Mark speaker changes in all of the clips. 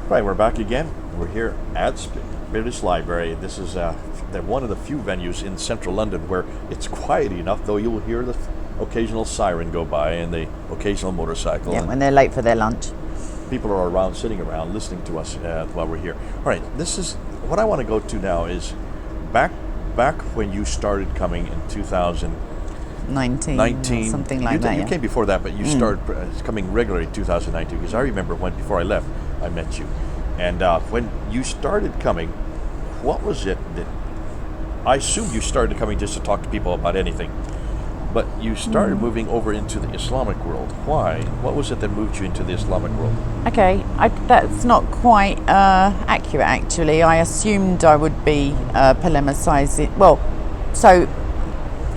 Speaker 1: Right, we're back again. We're here at British Library. This is one of the few venues in central London where it's quiet enough, though you'll hear the occasional siren go by and the occasional motorcycle.
Speaker 2: Yeah, when they're late for their lunch.
Speaker 1: People are around, sitting around, listening to us while we're here. All right, this is what I want to go to now is back when you started coming in 2019,
Speaker 2: something like that.
Speaker 1: You came before that, but you started coming regularly in 2019, because I remember when before I left, I met you. And when you started coming, what was it that, I assume you started coming just to talk to people about anything, but you started moving over into the Islamic world. Why? What was it that moved you into the Islamic world?
Speaker 2: Okay, that's not quite accurate, actually. I assumed I would be polemicizing. Well, so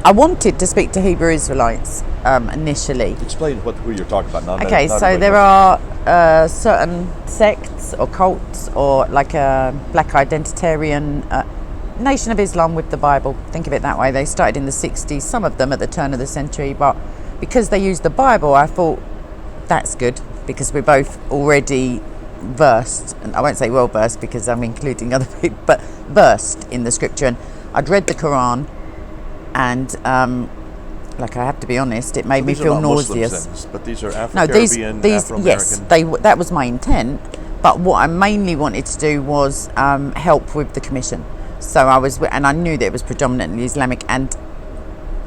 Speaker 2: I wanted to speak to Hebrew Israelites initially.
Speaker 1: Explain who you're talking about.
Speaker 2: There are certain sects or cults, or like a black identitarian Nation of Islam with the Bible. Think of it that way. They started in the 60s, some of them at the turn of the century, but because they used the Bible, I thought that's good, because we're both already versed, and I won't say well versed because I'm including other people, but versed in the scripture. And I'd read the Quran, and I have to be honest, it made me feel nauseous.
Speaker 1: Muslims, but these are Afro-Caribbean, Afro-American.
Speaker 2: Yes, that was my intent. But what I mainly wanted to do was help with the commission. So I knew that it was predominantly Islamic, and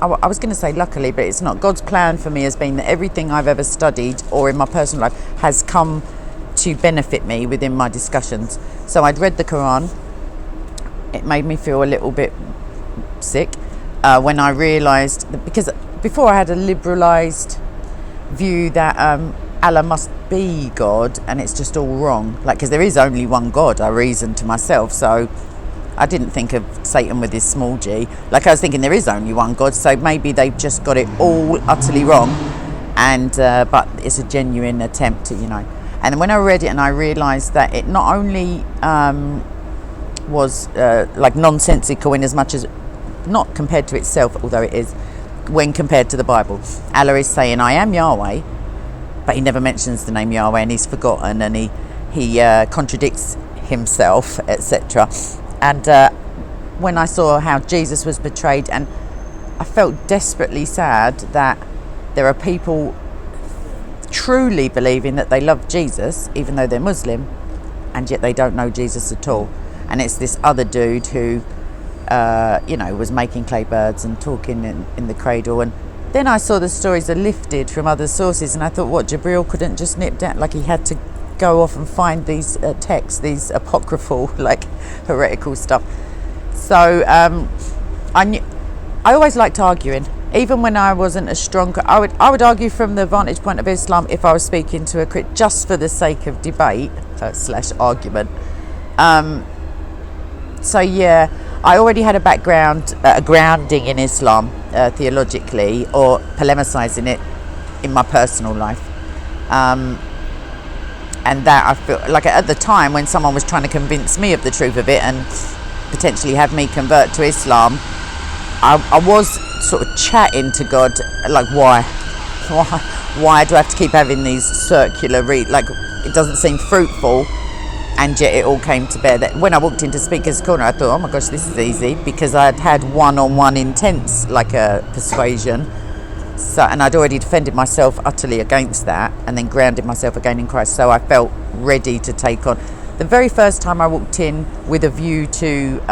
Speaker 2: I was going to say luckily, but it's not. God's plan for me has been that everything I've ever studied or in my personal life has come to benefit me within my discussions. So I'd read the Quran. It made me feel a little bit sick when I realised that, because before I had a liberalised view that Allah must be God and it's just all wrong. Because there is only one God, I reasoned to myself. So I didn't think of Satan with his small g. I was thinking there is only one God, so maybe they've just got it all utterly wrong. And but it's a genuine attempt to, And when I read it and I realised that it not only was nonsensical in as much as, not compared to itself, although it is, when compared to the Bible. Allah is saying, I am Yahweh, but he never mentions the name Yahweh, and he's forgotten, and he contradicts himself, etc. And when I saw how Jesus was betrayed, and I felt desperately sad that there are people truly believing that they love Jesus, even though they're Muslim, and yet they don't know Jesus at all. And it's this other dude who, was making clay birds and talking in the cradle. And then I saw the stories are lifted from other sources, and I thought, what, Jibril couldn't just nip down, he had to go off and find these texts, these apocryphal, heretical stuff. So I always liked arguing, even when I wasn't as strong. I would argue from the vantage point of Islam if I was speaking to a crit, just for the sake of debate / argument. I already had a background, a grounding in Islam theologically, or polemicizing it in my personal life. And that I feel at the time when someone was trying to convince me of the truth of it and potentially have me convert to Islam, I was sort of chatting to God, why do I have to keep having these circular it doesn't seem fruitful. And yet it all came to bear that when I walked into Speaker's Corner, I thought, oh my gosh, this is easy, because I'd had one-on-one intense, persuasion. So, and I'd already defended myself utterly against that, and then grounded myself again in Christ. So I felt ready to take on. The very first time I walked in with a view to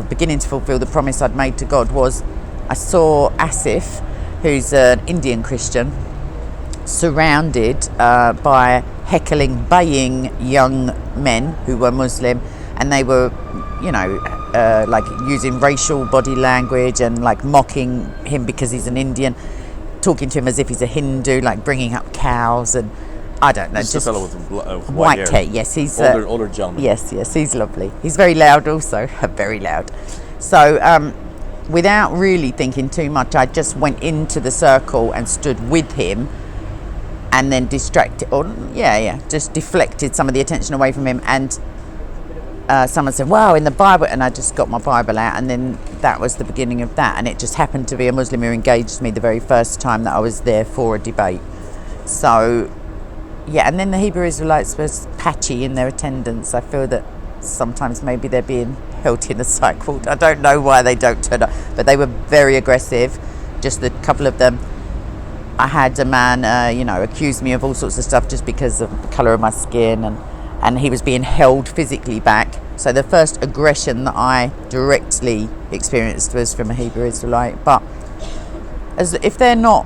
Speaker 2: beginning to fulfill the promise I'd made to God, was I saw Asif, who's an Indian Christian, surrounded by heckling, baying young men who were Muslim, and they were, using racial body language and mocking him because he's an Indian, talking to him as if he's a Hindu, bringing up cows, and I don't know.
Speaker 1: Just a fellow with
Speaker 2: white hair. Yes, he's
Speaker 1: older gentleman.
Speaker 2: Yes, he's lovely. He's very loud, also, very loud. So without really thinking too much, I just went into the circle and stood with him, and then just deflected some of the attention away from him. And someone said, wow, in the Bible, and I just got my Bible out, and then that was the beginning of that. And it just happened to be a Muslim who engaged me the very first time that I was there for a debate. So Yeah, and then the Hebrew Israelites was patchy in their attendance. I feel that sometimes maybe they're being held in a cycle. I don't know why they don't turn up, but they were very aggressive. Just a couple of them. I had a man, accuse me of all sorts of stuff just because of the colour of my skin, and he was being held physically back. So the first aggression that I directly experienced was from a Hebrew Israelite. But if they don't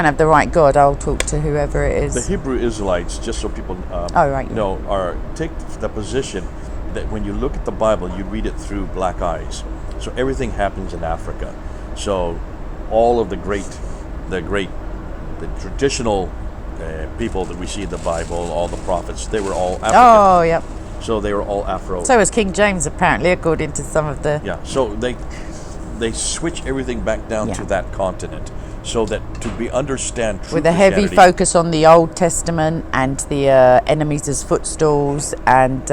Speaker 2: have the right God, I'll talk to whoever it is.
Speaker 1: The Hebrew Israelites, just so people take the position that when you look at the Bible, you read it through black eyes. So everything happens in Africa. So all of the traditional people that we see in the Bible, all the prophets, they were all African.
Speaker 2: Oh, yep.
Speaker 1: So they were all Afro.
Speaker 2: So was King James, apparently, according to some of the...
Speaker 1: Yeah, so they switch everything back down to that continent, so that understand true
Speaker 2: with a heavy focus on the Old Testament and the enemies as footstools, and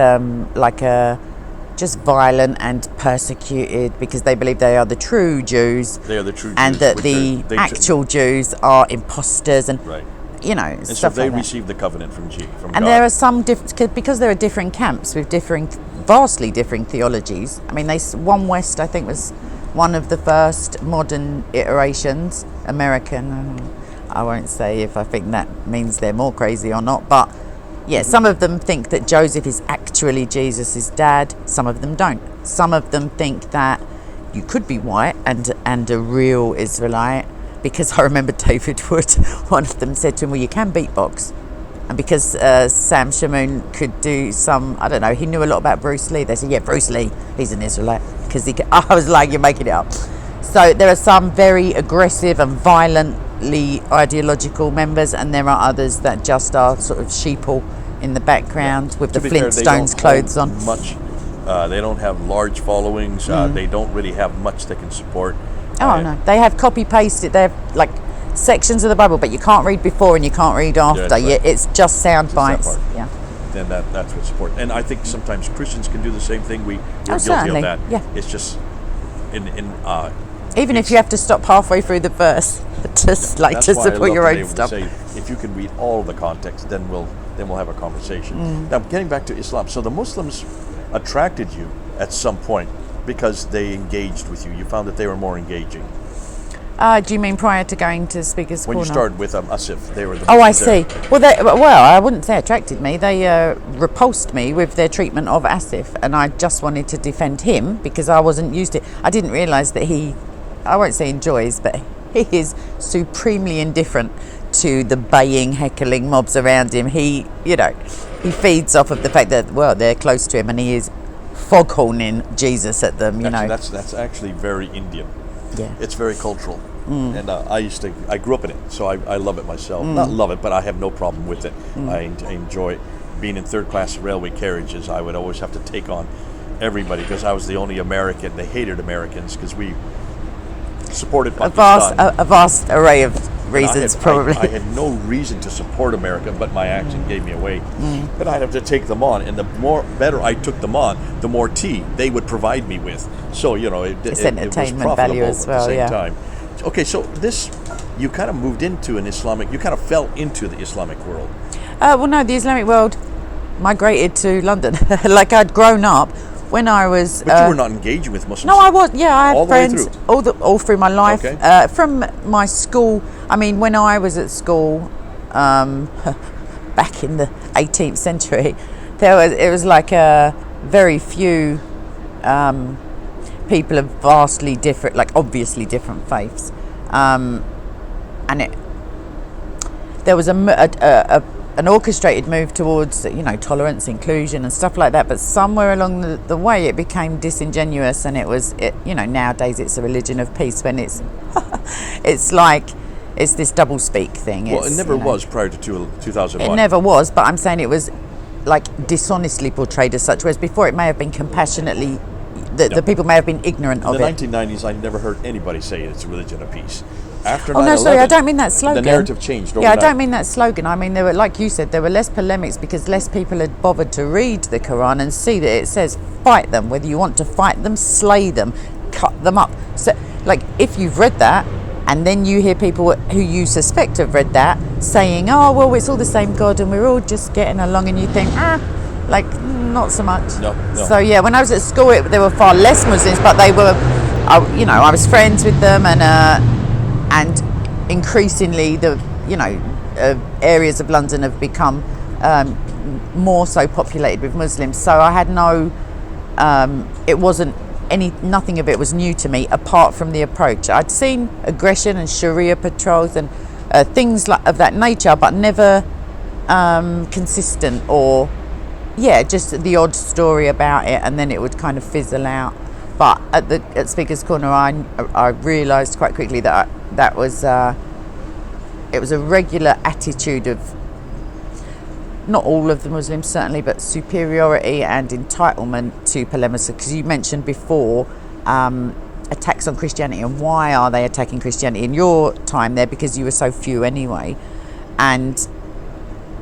Speaker 2: just violent and persecuted because they believe they are the true Jews.
Speaker 1: They are the true Jews.
Speaker 2: And that the actual Jews are imposters and...
Speaker 1: Right.
Speaker 2: And
Speaker 1: so
Speaker 2: stuff
Speaker 1: they
Speaker 2: like
Speaker 1: received the covenant from God.
Speaker 2: And there are some because there are different camps with vastly differing theologies. I mean, One West, I think, was one of the first modern iterations, American. I won't say if I think that means they're more crazy or not, but yeah, some of them think that Joseph is actually Jesus' dad. Some of them don't. Some of them think that you could be white and a real Israelite. Because I remember David Wood, one of them said to him, well, you can beatbox. And because Sam Shamoon could do he knew a lot about Bruce Lee. They said, yeah, Bruce Lee, he's an Israelite. Because I was like, you're making it up. So there are some very aggressive and violently ideological members, and there are others that just are sort of sheeple in the background with the Flintstones clothes on.
Speaker 1: They don't have large followings. They don't really have much they can support.
Speaker 2: Oh no, they have copy-pasted. They have like sections of the Bible, but you can't read before and you can't read after.
Speaker 1: Yeah, right.
Speaker 2: It's just sound bites. Yeah.
Speaker 1: Then that's what support. And I think sometimes Christians can do the same thing. We're guilty
Speaker 2: certainly.
Speaker 1: of that.
Speaker 2: Yeah.
Speaker 1: It's just
Speaker 2: even if you have to stop halfway through the verse to support your own stuff.
Speaker 1: Say, if you can read all of the context, then we'll have a conversation. Now, getting back to Islam, so the Muslims attracted you at some point because they engaged with you. You found that they were more engaging.
Speaker 2: Do you mean prior to going to Speaker's Corner?
Speaker 1: When you started with Asif, they were the
Speaker 2: I see. Well, I wouldn't say attracted me. They repulsed me with their treatment of Asif, and I just wanted to defend him because I wasn't used to it. I didn't realise that I won't say enjoys, but he is supremely indifferent to the baying, heckling mobs around him. He feeds off of the fact that, well, they're close to him and he is foghorning Jesus at them,
Speaker 1: That's actually very Indian.
Speaker 2: Yeah.
Speaker 1: It's very cultural. And I grew up in it, so I love it myself. Not love it, but I have no problem with it. I enjoy being in third-class railway carriages. I would always have to take on everybody because I was the only American. They hated Americans because we supported Pakistan.
Speaker 2: A vast array of reasons, probably.
Speaker 1: I had no reason to support America, but my accent gave me away. But I'd have to take them on, and the better I took them on, the more tea they would provide me with. So it was profitable
Speaker 2: value as well,
Speaker 1: at the same time. Okay, so you kind of moved into you kind of fell into the Islamic world.
Speaker 2: Well, no, the Islamic world migrated to London. Like I'd grown up when I was.
Speaker 1: But you were not engaging with Muslims.
Speaker 2: No, I was. Yeah, I had
Speaker 1: all
Speaker 2: friends all through my life.
Speaker 1: Okay.
Speaker 2: From my school. I mean, when I was at school, back in the 18th century, it was like very few people of vastly different, like obviously different faiths, and there was an orchestrated move towards tolerance, inclusion, and stuff like that. But somewhere along the way, it became disingenuous, and nowadays it's a religion of peace when it's it's this double speak thing.
Speaker 1: Well, it never was prior to 2001.
Speaker 2: It never was, but I'm saying it was like dishonestly portrayed as such, whereas before it may have been compassionately. The people may have been ignorant of it.
Speaker 1: In the 1990s, I never heard anybody say it's a religion of peace. After 9/11,
Speaker 2: no, sorry, I don't mean that slogan.
Speaker 1: The narrative changed overnight.
Speaker 2: Yeah, I don't mean that slogan. I mean, there were, like you said, there were less polemics because less people had bothered to read the Quran and see that it says fight them, whether you want to fight them, slay them, cut them up. So, like, if you've read that, And then you hear people who you suspect have read that saying, oh, well, it's all the same God and we're all just getting along, and you think, not so much.
Speaker 1: No.
Speaker 2: So yeah, when I was at school, there were far less Muslims, but they were, I was friends with them, and increasingly the, areas of London have become more so populated with Muslims. So I had it wasn't nothing of it was new to me apart from the approach. I'd seen aggression and Sharia patrols and things of that nature, but never consistent, or just the odd story about it, and then it would kind of fizzle out. But at Speaker's Corner, I realised quite quickly that it was a regular attitude of, not all of the Muslims certainly, but superiority and entitlement to polemics. Because you mentioned before attacks on Christianity, and why are they attacking Christianity in your time there? Because you were so few anyway, and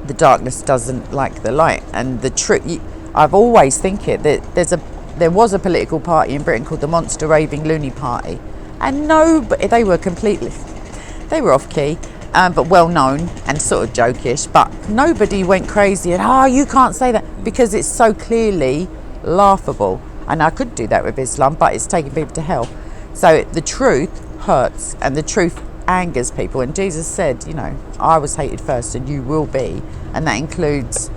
Speaker 2: the darkness doesn't like the light. And the truth, I've always think it that there was a political party in Britain called the Monster Raving Loony Party, and they were off key. But well known and sort of jokish, but nobody went crazy and you can't say that, because it's so clearly laughable. And I could do that with Islam, but it's taking people to hell. So the truth hurts, and the truth angers people. And Jesus said, I was hated first and you will be, and that includes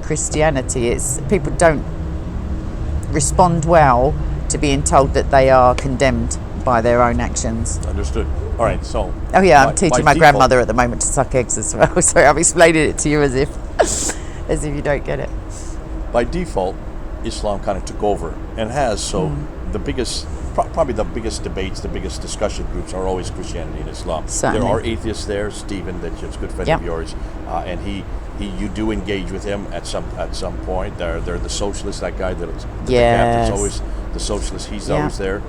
Speaker 2: Christianity. It's people don't respond well to being told that they are condemned by their own actions.
Speaker 1: Understood. All right, so...
Speaker 2: Oh yeah, I'm teaching my grandmother at the moment to suck eggs as well. So I'm explaining it to you as if you don't get it.
Speaker 1: By default, Islam kind of took over and has. So the biggest, probably the biggest debates, the biggest discussion groups are always Christianity and Islam.
Speaker 2: Certainly.
Speaker 1: There are atheists there. Stephen, that's a good friend of yours, and you do engage with him at some point. They're the socialist, that guy that's always the socialist. He's always there.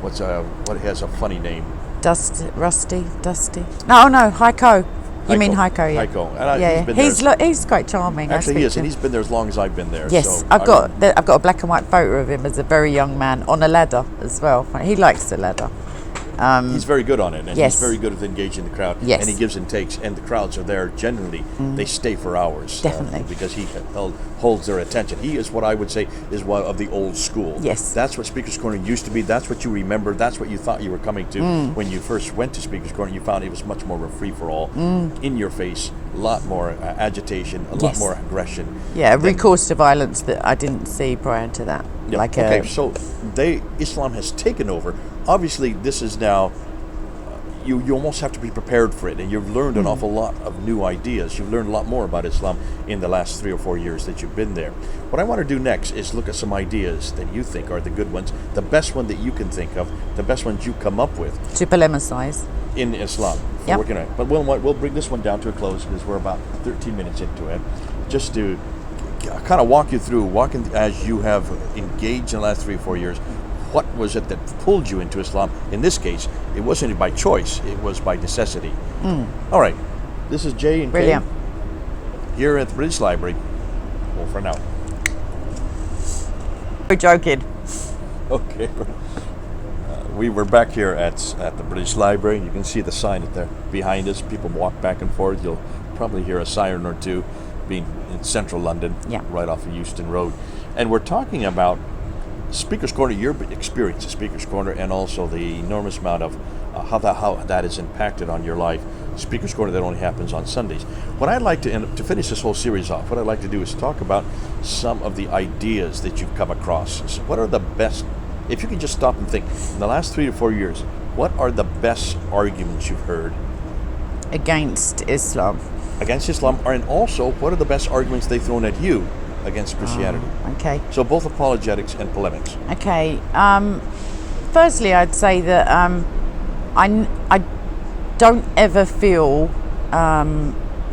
Speaker 1: What has a funny name?
Speaker 2: Dusty. No, Heiko. You mean Heiko? Yeah.
Speaker 1: Heiko.
Speaker 2: He's quite charming.
Speaker 1: Actually, he is, and he's been there as long as I've been there.
Speaker 2: Yes,
Speaker 1: so
Speaker 2: I've got a black and white photo of him as a very young man on a ladder as well. He likes the ladder.
Speaker 1: He's very good on it, and
Speaker 2: yes.
Speaker 1: he's very good at engaging the crowd.
Speaker 2: Yes.
Speaker 1: And he gives and takes, and the crowds are there generally. They stay for hours.
Speaker 2: Definitely.
Speaker 1: Because he holds their attention. He is what I would say is one of the old school.
Speaker 2: Yes.
Speaker 1: That's what Speaker's Corner used to be. That's what you remember. That's what you thought you were coming to when you first went to Speaker's Corner. You found it was much more of a free-for-all, in your face, a lot more agitation, a lot more aggression.
Speaker 2: Yeah, recourse to violence that I didn't see prior to that.
Speaker 1: Yeah. So Islam has taken over. Obviously, this is now... You almost have to be prepared for it, and you've learned an awful lot of new ideas. You've learned a lot more about Islam in the last 3 or 4 years that you've been there. What I want to do next is look at some ideas that you think are the good ones, the best one that you can think of, the best ones you come up with.
Speaker 2: To polemicize.
Speaker 1: In Islam. Working on it. But we'll bring this one down to a close because we're about 13 minutes into it. Just to kind of walk you through, as you have engaged in the last 3 or 4 years, what was it that pulled you into Islam? In this case, it wasn't by choice, it was by necessity. All right, this is Jay and
Speaker 2: Brilliant.
Speaker 1: Kay here at the British Library. Well, for now.
Speaker 2: We're joking.
Speaker 1: Okay. We were back here at the British Library. You can see the sign there behind us. People walk back and forth. You'll probably hear a siren or two being in central London, right off of Euston Road. And we're talking about Speaker's Corner, your experience at Speaker's Corner, and also the enormous amount of how that has impacted on your life. Speaker's Corner that only happens on Sundays. What I'd like to finish this whole series off, what I'd like to do is talk about some of the ideas that you've come across. So what are the best, if you can just stop and think, in the last 3 to 4 years, what are the best arguments you've heard?
Speaker 2: Against Islam.
Speaker 1: Against Islam, and also, what are the best arguments they've thrown at you against Christianity?
Speaker 2: Okay.
Speaker 1: So both apologetics and polemics.
Speaker 2: Okay. Firstly, I'd say that I don't ever feel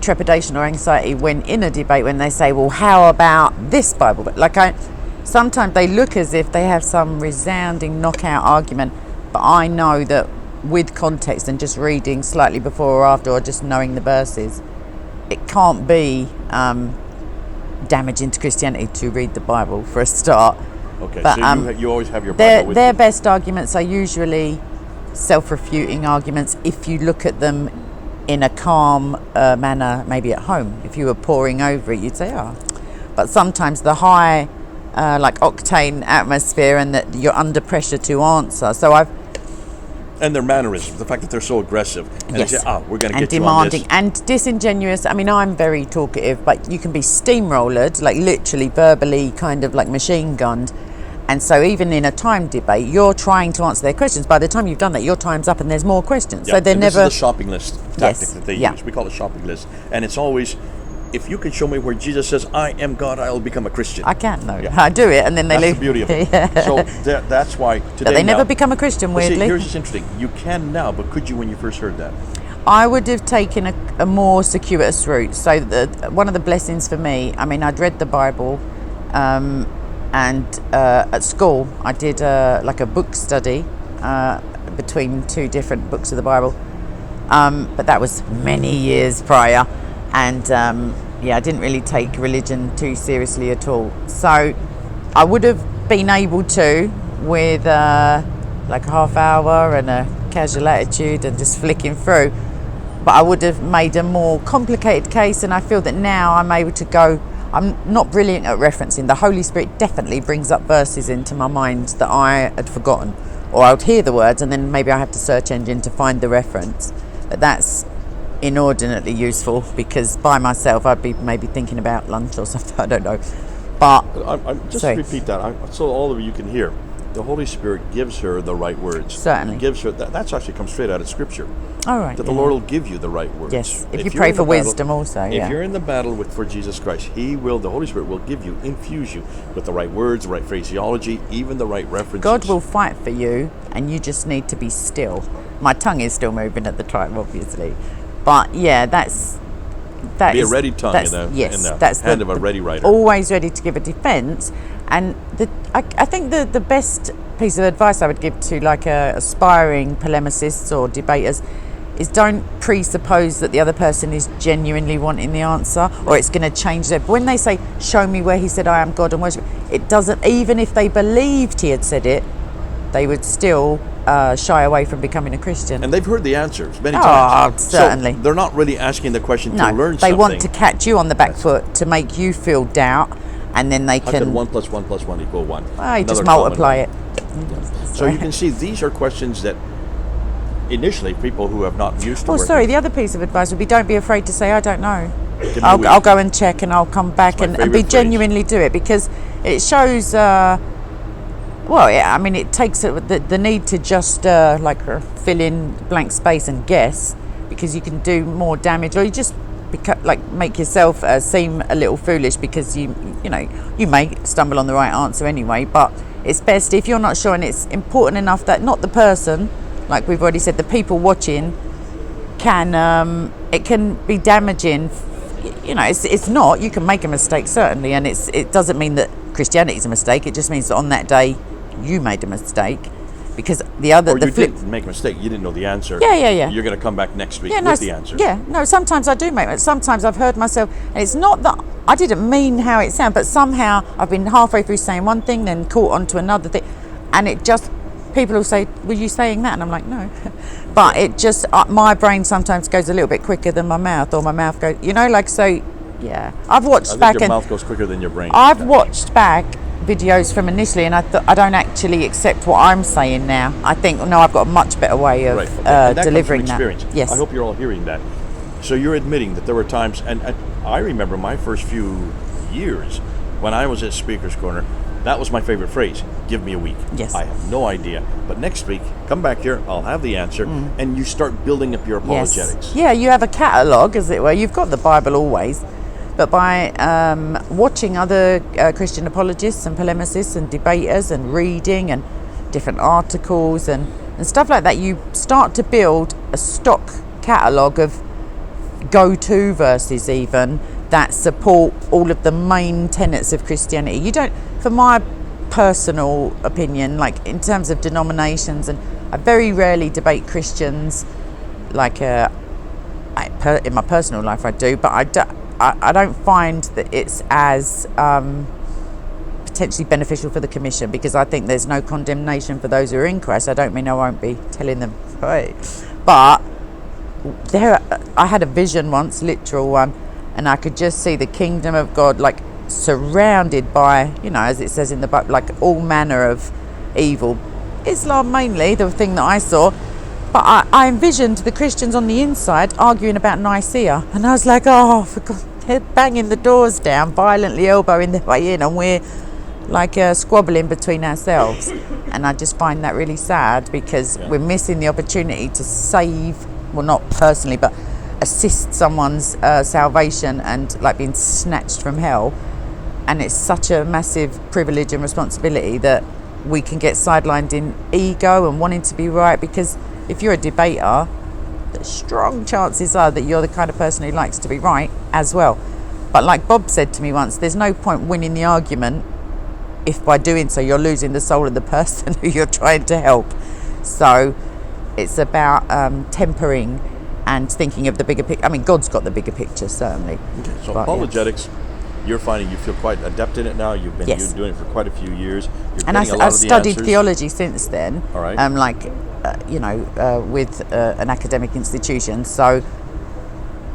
Speaker 2: trepidation or anxiety when in a debate when they say, well, how about this Bible? But sometimes they look as if they have some resounding knockout argument, but I know that with context and just reading slightly before or after, or just knowing the verses, it can't be damaging to Christianity to read the Bible for a start.
Speaker 1: Okay,
Speaker 2: but,
Speaker 1: so you always have your Bible with
Speaker 2: their
Speaker 1: you.
Speaker 2: best arguments are usually self-refuting arguments if you look at them in a calm manner, maybe at home. If you were poring over it, you'd say, oh. But sometimes the high, like octane atmosphere, and that you're under pressure to answer. So
Speaker 1: And their mannerisms, the fact that they're so aggressive, and
Speaker 2: yes,
Speaker 1: they say, we're going to
Speaker 2: and
Speaker 1: get you on this.
Speaker 2: demanding and disingenuous. I mean, I'm very talkative, but you can be steamrollered, like literally verbally, kind of like machine gunned. And so even in a time debate, you're trying to answer their questions. By the time you've done that, your time's up and there's more questions.
Speaker 1: Yeah,
Speaker 2: So they're
Speaker 1: and
Speaker 2: never...
Speaker 1: This is the shopping list tactic
Speaker 2: Yes,
Speaker 1: that they
Speaker 2: yeah.
Speaker 1: use. We call it shopping list. And it's always, if you can show me where Jesus says, I am God, I will become a Christian.
Speaker 2: I can't, though.
Speaker 1: Yeah.
Speaker 2: I do it and then they
Speaker 1: That's
Speaker 2: leave.
Speaker 1: the beauty of it.
Speaker 2: Yeah.
Speaker 1: So that's why today
Speaker 2: But they never
Speaker 1: now-
Speaker 2: become a Christian,
Speaker 1: But see,
Speaker 2: weirdly.
Speaker 1: here's what's interesting. You can now, but could you when you first heard that?
Speaker 2: I would have taken a more circuitous route. So one of the blessings for me, I mean, I'd read the Bible, and at school I did like a book study between two different books of the Bible, but that was many years prior, and I didn't really take religion too seriously at all. So I would have been able to, with like a half hour and a casual attitude and just flicking through, but I would have made a more complicated case. And I feel that now I'm able to go, I'm not brilliant at referencing. The Holy Spirit definitely brings up verses into my mind that I had forgotten, or I would hear the words and then maybe I have to search engine to find the reference. But that's inordinately useful, because by myself I'd be maybe thinking about lunch or something, I don't know. But
Speaker 1: I'm just
Speaker 2: sorry.
Speaker 1: repeat that, so all of you can hear. The Holy Spirit gives her the right words.
Speaker 2: Certainly.
Speaker 1: Gives her that actually comes straight out of Scripture.
Speaker 2: All right.
Speaker 1: That the Lord will give you the right words.
Speaker 2: Yes, if you
Speaker 1: you're
Speaker 2: pray
Speaker 1: in
Speaker 2: for
Speaker 1: the battle-
Speaker 2: wisdom also,
Speaker 1: If
Speaker 2: yeah.
Speaker 1: you're in the battle for Jesus Christ, the Holy Spirit will give you, infuse you with the right words, the right phraseology, even the right references.
Speaker 2: God will fight for you, and you just need to be still. My tongue is still moving at the time, obviously, but yeah, that
Speaker 1: be
Speaker 2: is
Speaker 1: a ready tongue
Speaker 2: that's,
Speaker 1: in
Speaker 2: yes,
Speaker 1: the
Speaker 2: that's
Speaker 1: hand of a ready writer.
Speaker 2: Always ready to give a defence. And I think the best piece of advice I would give to like aspiring polemicists or debaters is don't presuppose that the other person is genuinely wanting the answer, or it's going to change their... When they say, show me where he said I am God and worship, it doesn't... Even if they believed he had said it, they would still shy away from becoming a Christian.
Speaker 1: And they've heard the answers many times.
Speaker 2: Certainly.
Speaker 1: So they're not really asking the question to
Speaker 2: No,
Speaker 1: learn
Speaker 2: they
Speaker 1: something.
Speaker 2: want to catch you on the back foot to make you feel doubt, and then they
Speaker 1: How can
Speaker 2: can...
Speaker 1: 1 + 1 + 1 = 1?
Speaker 2: You just
Speaker 1: Another
Speaker 2: multiply it.
Speaker 1: common- So you can see these are questions that initially people who have not used to
Speaker 2: Oh,
Speaker 1: working-
Speaker 2: sorry, the other piece of advice would be don't be afraid to say, I don't know.
Speaker 1: Give me a week.
Speaker 2: I'll go and check and I'll come back
Speaker 1: my
Speaker 2: and be
Speaker 1: favourite phrase.
Speaker 2: genuinely do it, because it shows, it takes the need to just fill in blank space and guess, because you can do more damage, or you just make yourself seem a little foolish, because you may stumble on the right answer anyway. But it's best if you're not sure, and it's important enough that not the person, like we've already said, the people watching it can be damaging. It's not, you can make a mistake certainly, and it doesn't mean that Christianity is a mistake. It just means that on that day you made a mistake, because
Speaker 1: didn't make a mistake. You didn't know the answer.
Speaker 2: Yeah.
Speaker 1: You're going to come back next week with the answer.
Speaker 2: Yeah, no, sometimes I do make it. Sometimes I've heard myself, and it's not that I didn't mean how it sounded, but somehow I've been halfway through saying one thing, then caught onto another thing, and it just, people will say, were you saying that? And I'm like, no. But it just, my brain sometimes goes a little bit quicker than my mouth, or my mouth goes, so, yeah. I've watched
Speaker 1: I
Speaker 2: back,
Speaker 1: think your
Speaker 2: and
Speaker 1: mouth goes quicker than your brain.
Speaker 2: I've watched back videos from initially, and I don't actually accept what I'm saying now. I think, no, I've got a much better way of
Speaker 1: Right. And that
Speaker 2: delivering
Speaker 1: comes from
Speaker 2: that.
Speaker 1: experience.
Speaker 2: Yes.
Speaker 1: I hope you're all hearing that. So you're admitting that there were times, and I remember my first few years when I was at Speaker's Corner, that was my favorite phrase. Give me a week.
Speaker 2: Yes.
Speaker 1: I have no idea. But next week, come back here, I'll have the answer, and you start building up your apologetics.
Speaker 2: Yes. Yeah, you have a catalogue, as it were. You've got the Bible always. But by watching other Christian apologists and polemicists and debaters and reading and different articles and stuff like that, you start to build a stock catalogue of go-to verses even that support all of the main tenets of Christianity. You don't, for my personal opinion, like in terms of denominations, and I very rarely debate Christians, like in my personal life I do, but I don't find that it's as potentially beneficial for the commission, because I think there's no condemnation for those who are in Christ. I don't mean I won't be telling them Right. But I had a vision once, literal one, and I could just see the kingdom of God like surrounded by, as it says in the Bible, like all manner of evil. Islam mainly, the thing that I saw. But I envisioned the Christians on the inside arguing about Nicaea, and I was like, oh, for God, they're banging the doors down, violently elbowing their way in, and we're like squabbling between ourselves. And I just find that really sad, because we're missing the opportunity to save, well, not personally, but assist someone's salvation and like being snatched from hell. And it's such a massive privilege and responsibility that we can get sidelined in ego and wanting to be right, because if you're a debater, the strong chances are that you're the kind of person who likes to be right as well. But like Bob said to me once, there's no point winning the argument if by doing so you're losing the soul of the person who you're trying to help. So it's about tempering and thinking of the bigger picture. I mean, God's got the bigger picture, certainly.
Speaker 1: Okay, so but, apologetics, you're finding you feel quite adept in it now. You've been you're doing it for quite a few years. You're
Speaker 2: and I've studied theology since then.
Speaker 1: All right.
Speaker 2: With an academic institution. So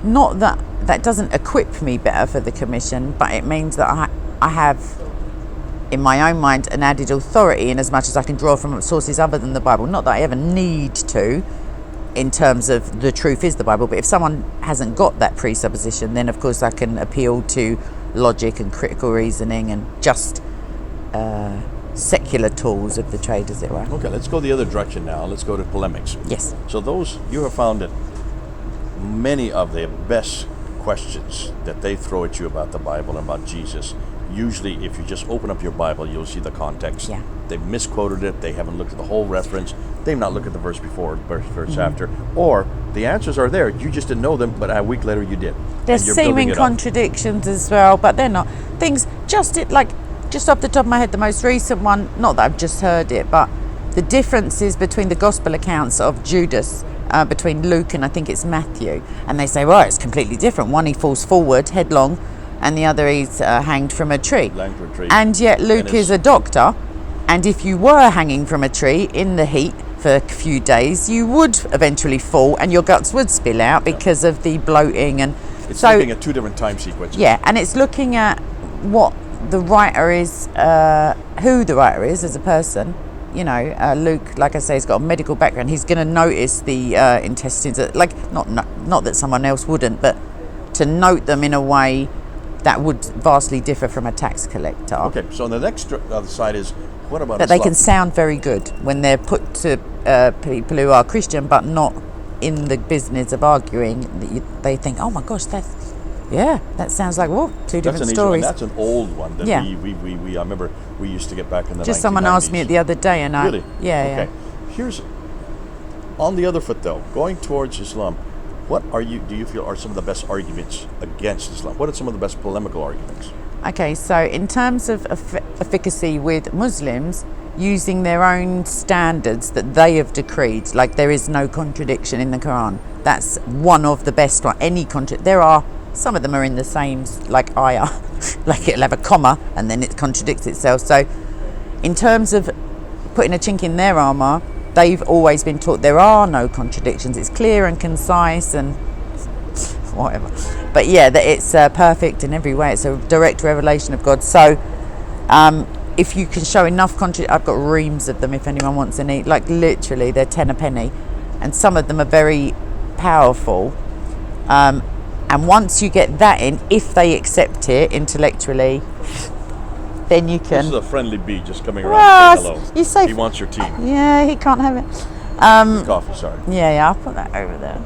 Speaker 2: not that doesn't equip me better for the commission, but it means that I have in my own mind an added authority in as much as I can draw from sources other than the Bible. Not that I ever need to, in terms of the truth is the Bible, but if someone hasn't got that presupposition, then of course I can appeal to logic and critical reasoning and just secular tools of the trade, as it were.
Speaker 1: Okay, let's go the other direction now. Let's go to polemics.
Speaker 2: Yes.
Speaker 1: So you have found that many of the best questions that they throw at you about the Bible and about Jesus, usually if you just open up your Bible, you'll see the context.
Speaker 2: Yeah.
Speaker 1: They've misquoted it. They haven't looked at the whole reference. They've not looked at the verse before, verse after. Or the answers are there. You just didn't know them, but a week later you did.
Speaker 2: There's seeming contradictions as well, but they're not. Things just off the top of my head, the most recent one, not that I've just heard it, but the differences between the gospel accounts of Judas, between Luke and I think it's Matthew, and they say, well, it's completely different. One, he falls forward headlong, and the other, he's hanged from a tree. And yet Luke is a doctor, and if you were hanging from a tree in the heat for a few days, you would eventually fall, and your guts would spill out because of the bloating. And
Speaker 1: it's looking at two different time sequences.
Speaker 2: Yeah, and it's looking at what the writer is, who the writer is as a person. Luke, like I say, has got a medical background. He's going to notice the intestines, not that someone else wouldn't, but to note them in a way that would vastly differ from a tax collector.
Speaker 1: Okay, so the next other side is, what about
Speaker 2: But they can sound very good when they're put to people who are Christian but not in the business of arguing. They think, oh my gosh, that sounds like two different stories.
Speaker 1: That's an old one that we I remember we used to get back in the 1990s.
Speaker 2: Someone asked me it the other day, and
Speaker 1: really?
Speaker 2: Yeah.
Speaker 1: Here's on the other foot though, going towards Islam. What do you feel are some of the best arguments against Islam? What are some of the best polemical arguments?
Speaker 2: Okay, so in terms of efficacy with Muslims, using their own standards that they have decreed, like there is no contradiction in the Quran. That's one of the best one. There are some of them are in the same, like ayah, like it'll have a comma and then it contradicts itself. So in terms of putting a chink in their armour, they've always been taught there are no contradictions. It's clear and concise and whatever. But yeah, that it's perfect in every way. It's a direct revelation of God. So if you can show enough I've got reams of them if anyone wants any. Like literally, they're 10 a penny. And some of them are very powerful. And once you get that in, if they accept it intellectually, then you can...
Speaker 1: This is a friendly bee just coming around to say hello.
Speaker 2: You say
Speaker 1: he wants your tea.
Speaker 2: Yeah, he can't have it.
Speaker 1: Coffee, sorry.
Speaker 2: Yeah, I'll put that over there.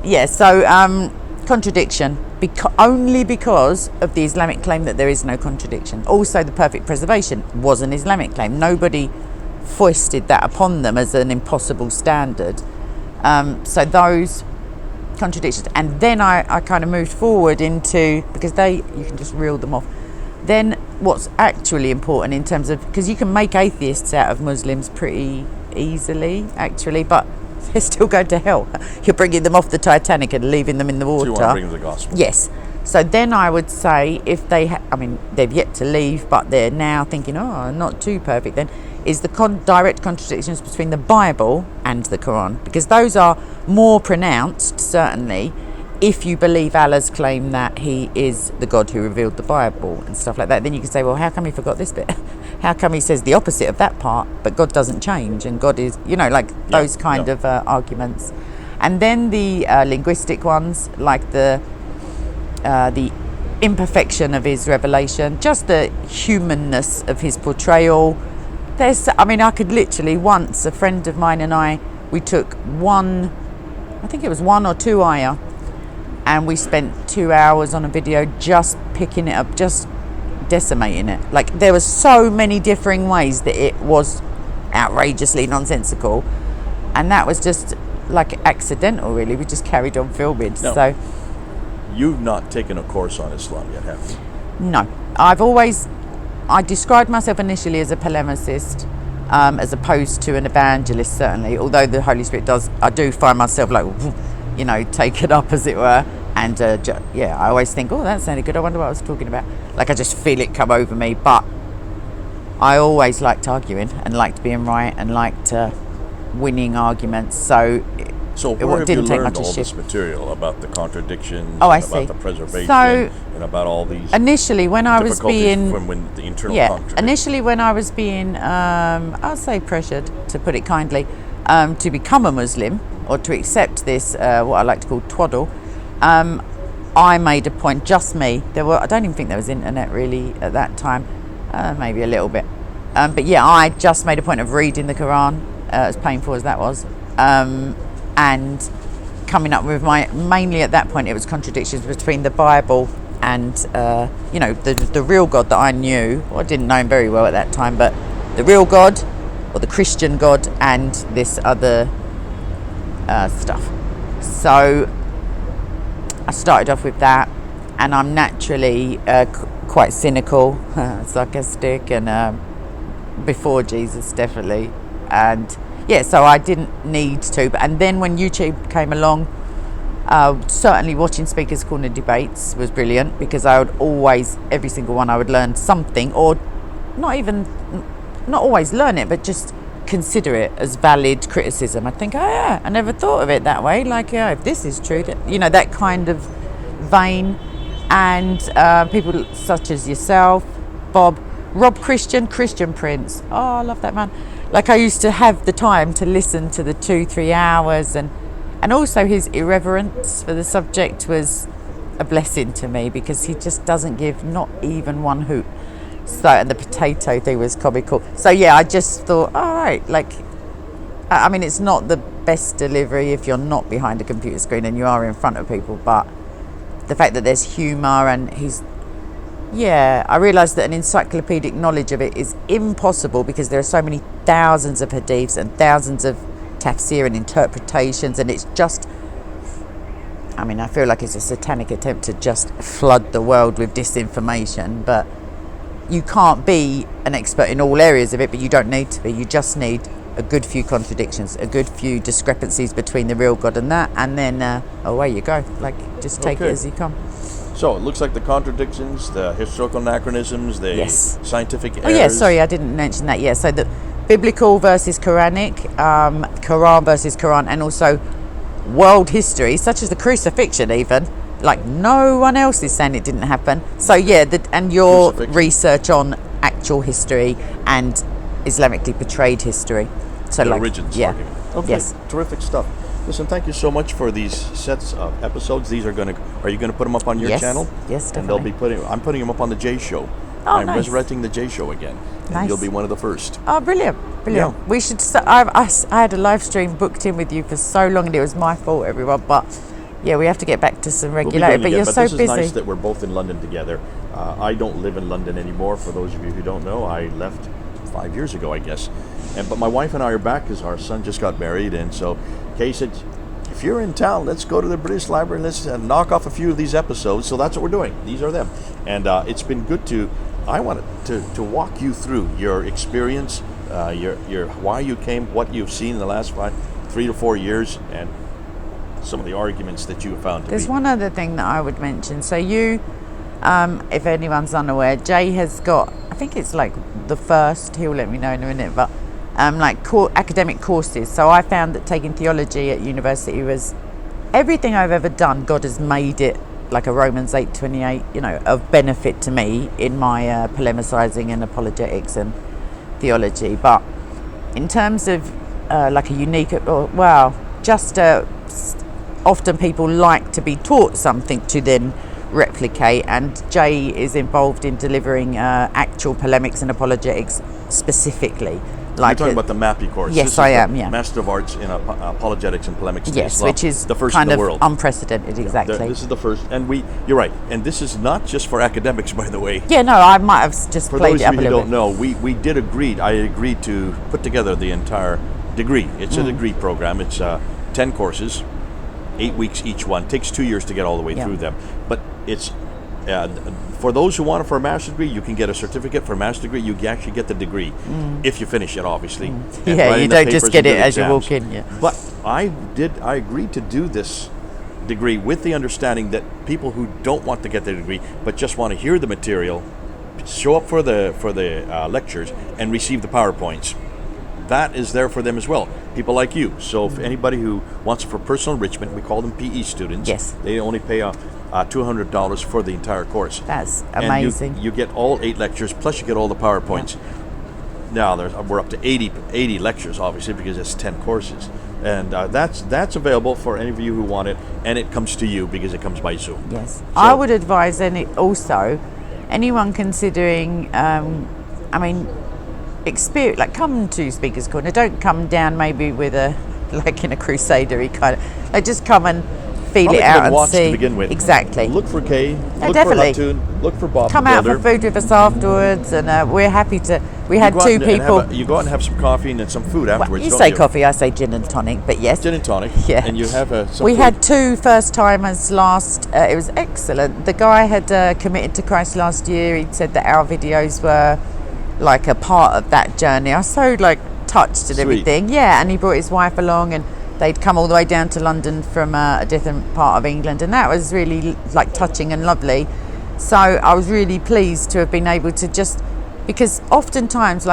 Speaker 2: Yeah, so contradiction, only because of the Islamic claim that there is no contradiction. Also, the perfect preservation was an Islamic claim. Nobody foisted that upon them as an impossible standard. So those contradictions, and then I kind of moved forward into, because you can just reel them off. Then what's actually important in terms of, because you can make atheists out of Muslims pretty easily actually, but they're still going to hell. You're bringing them off the Titanic and leaving them in the water.
Speaker 1: So you want to bring them the gospel.
Speaker 2: Yes. So then I would say if they've yet to leave, but they're now thinking, not too perfect, then is the direct contradictions between the Bible and the Quran, because those are more pronounced, certainly, if you believe Allah's claim that he is the God who revealed the Bible and stuff like that. Then you can say, well, how come he forgot this bit? How come he says the opposite of that part, but God doesn't change and God is, those kind of arguments. And then the linguistic ones, like the imperfection of his revelation, just the humanness of his portrayal. I could literally, once a friend of mine and I, we took one or two ayah, and we spent 2 hours on a video just picking it up, just decimating it. Like, there were so many differing ways that it was outrageously nonsensical, and that was just like accidental, really. We just carried on filming.
Speaker 1: No.
Speaker 2: So
Speaker 1: You've not taken a course on Islam yet, have you?
Speaker 2: no, I described myself initially as a polemicist, as opposed to an evangelist, certainly, although the Holy Spirit I do find myself like, taken up, as it were, and I always think, oh, that sounded good, I wonder what I was talking about. Like, I just feel it come over me. But I always liked arguing and liked being right and liked winning arguments, so
Speaker 1: where have you
Speaker 2: didn't take
Speaker 1: learned
Speaker 2: much
Speaker 1: all
Speaker 2: to
Speaker 1: this
Speaker 2: shift.
Speaker 1: material about the contradictions,
Speaker 2: Oh, I
Speaker 1: and
Speaker 2: see.
Speaker 1: about the preservation,
Speaker 2: So,
Speaker 1: and about all these
Speaker 2: initially when I was being
Speaker 1: when the internal contradictions?
Speaker 2: initially when I was being I'll say pressured, to put it kindly, to become a Muslim or to accept this what I like to call twaddle, I made a point, just me, I don't even think there was internet really at that time, maybe a little bit, but yeah, I just made a point of reading the Quran, as painful as that was, and coming up with mainly at that point it was contradictions between the Bible and the real God that I knew. Well, I didn't know him very well at that time, but the real God, or the Christian God, and this other stuff. So I started off with that, and I'm naturally quite cynical, sarcastic, and before Jesus, definitely. And yeah, so I didn't need to. And then when YouTube came along, certainly watching Speakers Corner debates was brilliant, because I would always, every single one, I would learn something, or not always learn it, but just consider it as valid criticism. I'd think, oh yeah, I never thought of it that way. Like, yeah, if this is true, that kind of vein. And people such as yourself, Rob Christian Prince. Oh, I love that man. Like, I used to have the time to listen to the 2-3 hours, and also his irreverence for the subject was a blessing to me, because he just doesn't give not even one hoot. So, and the potato thing was comical. So yeah, I just thought, all right, like, I mean, it's not the best delivery if you're not behind a computer screen and you are in front of people, but the fact that there's humour, and I realised that an encyclopedic knowledge of it is impossible, because there are so many thousands of hadiths and thousands of tafsir and interpretations, and it's just, I feel like it's a satanic attempt to just flood the world with disinformation. But you can't be an expert in all areas of it, but you don't need to be. You just need a good few contradictions, a good few discrepancies between the real God and that, and then away you go. Like, just take it as you come.
Speaker 1: So it looks like the contradictions, the historical anachronisms, the scientific errors.
Speaker 2: Oh yeah, sorry, I didn't mention that. Yeah, so the biblical versus Quranic, Quran versus Quran, and also world history, such as the crucifixion even. Like, no one else is saying it didn't happen. So yeah, and your research on actual history and Islamically portrayed history. So
Speaker 1: the origins.
Speaker 2: Yeah.
Speaker 1: Okay.
Speaker 2: Yes.
Speaker 1: Terrific stuff. Listen, thank you so much for these sets of episodes. These are you going to put them up on your channel?
Speaker 2: Yes,
Speaker 1: definitely.
Speaker 2: definitely.
Speaker 1: And I'm putting them up on the J Show.
Speaker 2: Oh,
Speaker 1: I'm
Speaker 2: nice.
Speaker 1: resurrecting the J Show again. And
Speaker 2: Nice.
Speaker 1: you'll be one of the first.
Speaker 2: Oh, brilliant.
Speaker 1: Yeah.
Speaker 2: We should I had a live stream booked in with you for so long, and it was my fault, everyone, but yeah, we have to get back to some regularity. But you're so busy.
Speaker 1: This is nice that we're both in London together. I don't live in London anymore. For those of you who don't know, I left 5 years ago, I guess. But my wife and I are back, because our son just got married, and so Kay said, if you're in town, let's go to the British Library and let's knock off a few of these episodes. So that's what we're doing. These are them. And it's been good I wanted to walk you through your experience, your why you came, what you've seen in the last 3 to 4 years, and some of the arguments that you have found to
Speaker 2: There's
Speaker 1: be.
Speaker 2: one other thing that I would mention. So you, if anyone's unaware, Jay has got think it's like the first, he'll let me know in a minute, but like academic courses. So I found that taking theology at university was everything I've ever done, God has made it like a Romans 8:28, you know, of benefit to me in my polemicizing and apologetics and theology. But in terms of like a unique, often people like to be taught something to then replicate, and Jay is involved in delivering actual polemics and apologetics specifically.
Speaker 1: You're talking about the MAPI course.
Speaker 2: Yes, I am. Yeah,
Speaker 1: Master of Arts in Apologetics and Polemics.
Speaker 2: Yes,
Speaker 1: Islam,
Speaker 2: which is
Speaker 1: the first
Speaker 2: kind
Speaker 1: in
Speaker 2: of
Speaker 1: the world.
Speaker 2: Unprecedented. Exactly.
Speaker 1: This is the first, and you're right. And this is not just for academics, by the way.
Speaker 2: Yeah, no, I might have just
Speaker 1: For
Speaker 2: played
Speaker 1: those
Speaker 2: it up
Speaker 1: of
Speaker 2: a
Speaker 1: you who
Speaker 2: little
Speaker 1: don't
Speaker 2: bit.
Speaker 1: know, I agreed to put together the entire degree. It's a degree program. It's 10 courses, 8 weeks each one. Takes 2 years to get all the way through them. But it's for those who want it for a master's degree, you can get a certificate. For a master's degree, you actually get the degree if you finish it, obviously. And
Speaker 2: Yeah,
Speaker 1: write
Speaker 2: you
Speaker 1: in the
Speaker 2: don't just
Speaker 1: papers
Speaker 2: get
Speaker 1: and
Speaker 2: it
Speaker 1: do
Speaker 2: as you
Speaker 1: exams.
Speaker 2: walk in. Yeah.
Speaker 1: But I agreed to do this degree with the understanding that people who don't want to get the degree but just want to hear the material, show up for the lectures and receive the PowerPoints. That is there for them as well. People like you. So if anybody who wants it for personal enrichment, we call them PE students.
Speaker 2: Yes.
Speaker 1: They only pay $200 for the entire course.
Speaker 2: That's
Speaker 1: And
Speaker 2: amazing.
Speaker 1: you get all 8 lectures, plus you get all the PowerPoints. Now we're up to 80 lectures, obviously, because it's 10 courses, and that's available for any of you who want it, and it comes to you because it comes by Zoom.
Speaker 2: Yes, I would advise anyone considering. Experience, like, come to Speaker's Corner. Don't come down maybe with a like in a crusadery kind of. Like, just come and feel
Speaker 1: Probably
Speaker 2: it out and
Speaker 1: watch
Speaker 2: see.
Speaker 1: to begin with.
Speaker 2: Exactly.
Speaker 1: Look for Kay. Look
Speaker 2: definitely.
Speaker 1: for Hatun. Look for Bob.
Speaker 2: Come
Speaker 1: the
Speaker 2: out
Speaker 1: Builder.
Speaker 2: for food with us afterwards, and we're happy to. We had 2 people.
Speaker 1: You go out and have some coffee and then some food afterwards.
Speaker 2: You
Speaker 1: don't
Speaker 2: say
Speaker 1: you?
Speaker 2: coffee, I say gin and tonic, but yes.
Speaker 1: Gin and tonic.
Speaker 2: Yeah.
Speaker 1: And you have some
Speaker 2: We
Speaker 1: food.
Speaker 2: had 2 first timers last. It was excellent. The guy had committed to Christ last year. He'd said that our videos were like a part of that journey. I was so touched and
Speaker 1: Sweet.
Speaker 2: everything. Yeah, and he brought his wife along, and they'd come all the way down to London from a different part of England, and that was really touching and lovely. So I was really pleased to have been able to because oftentimes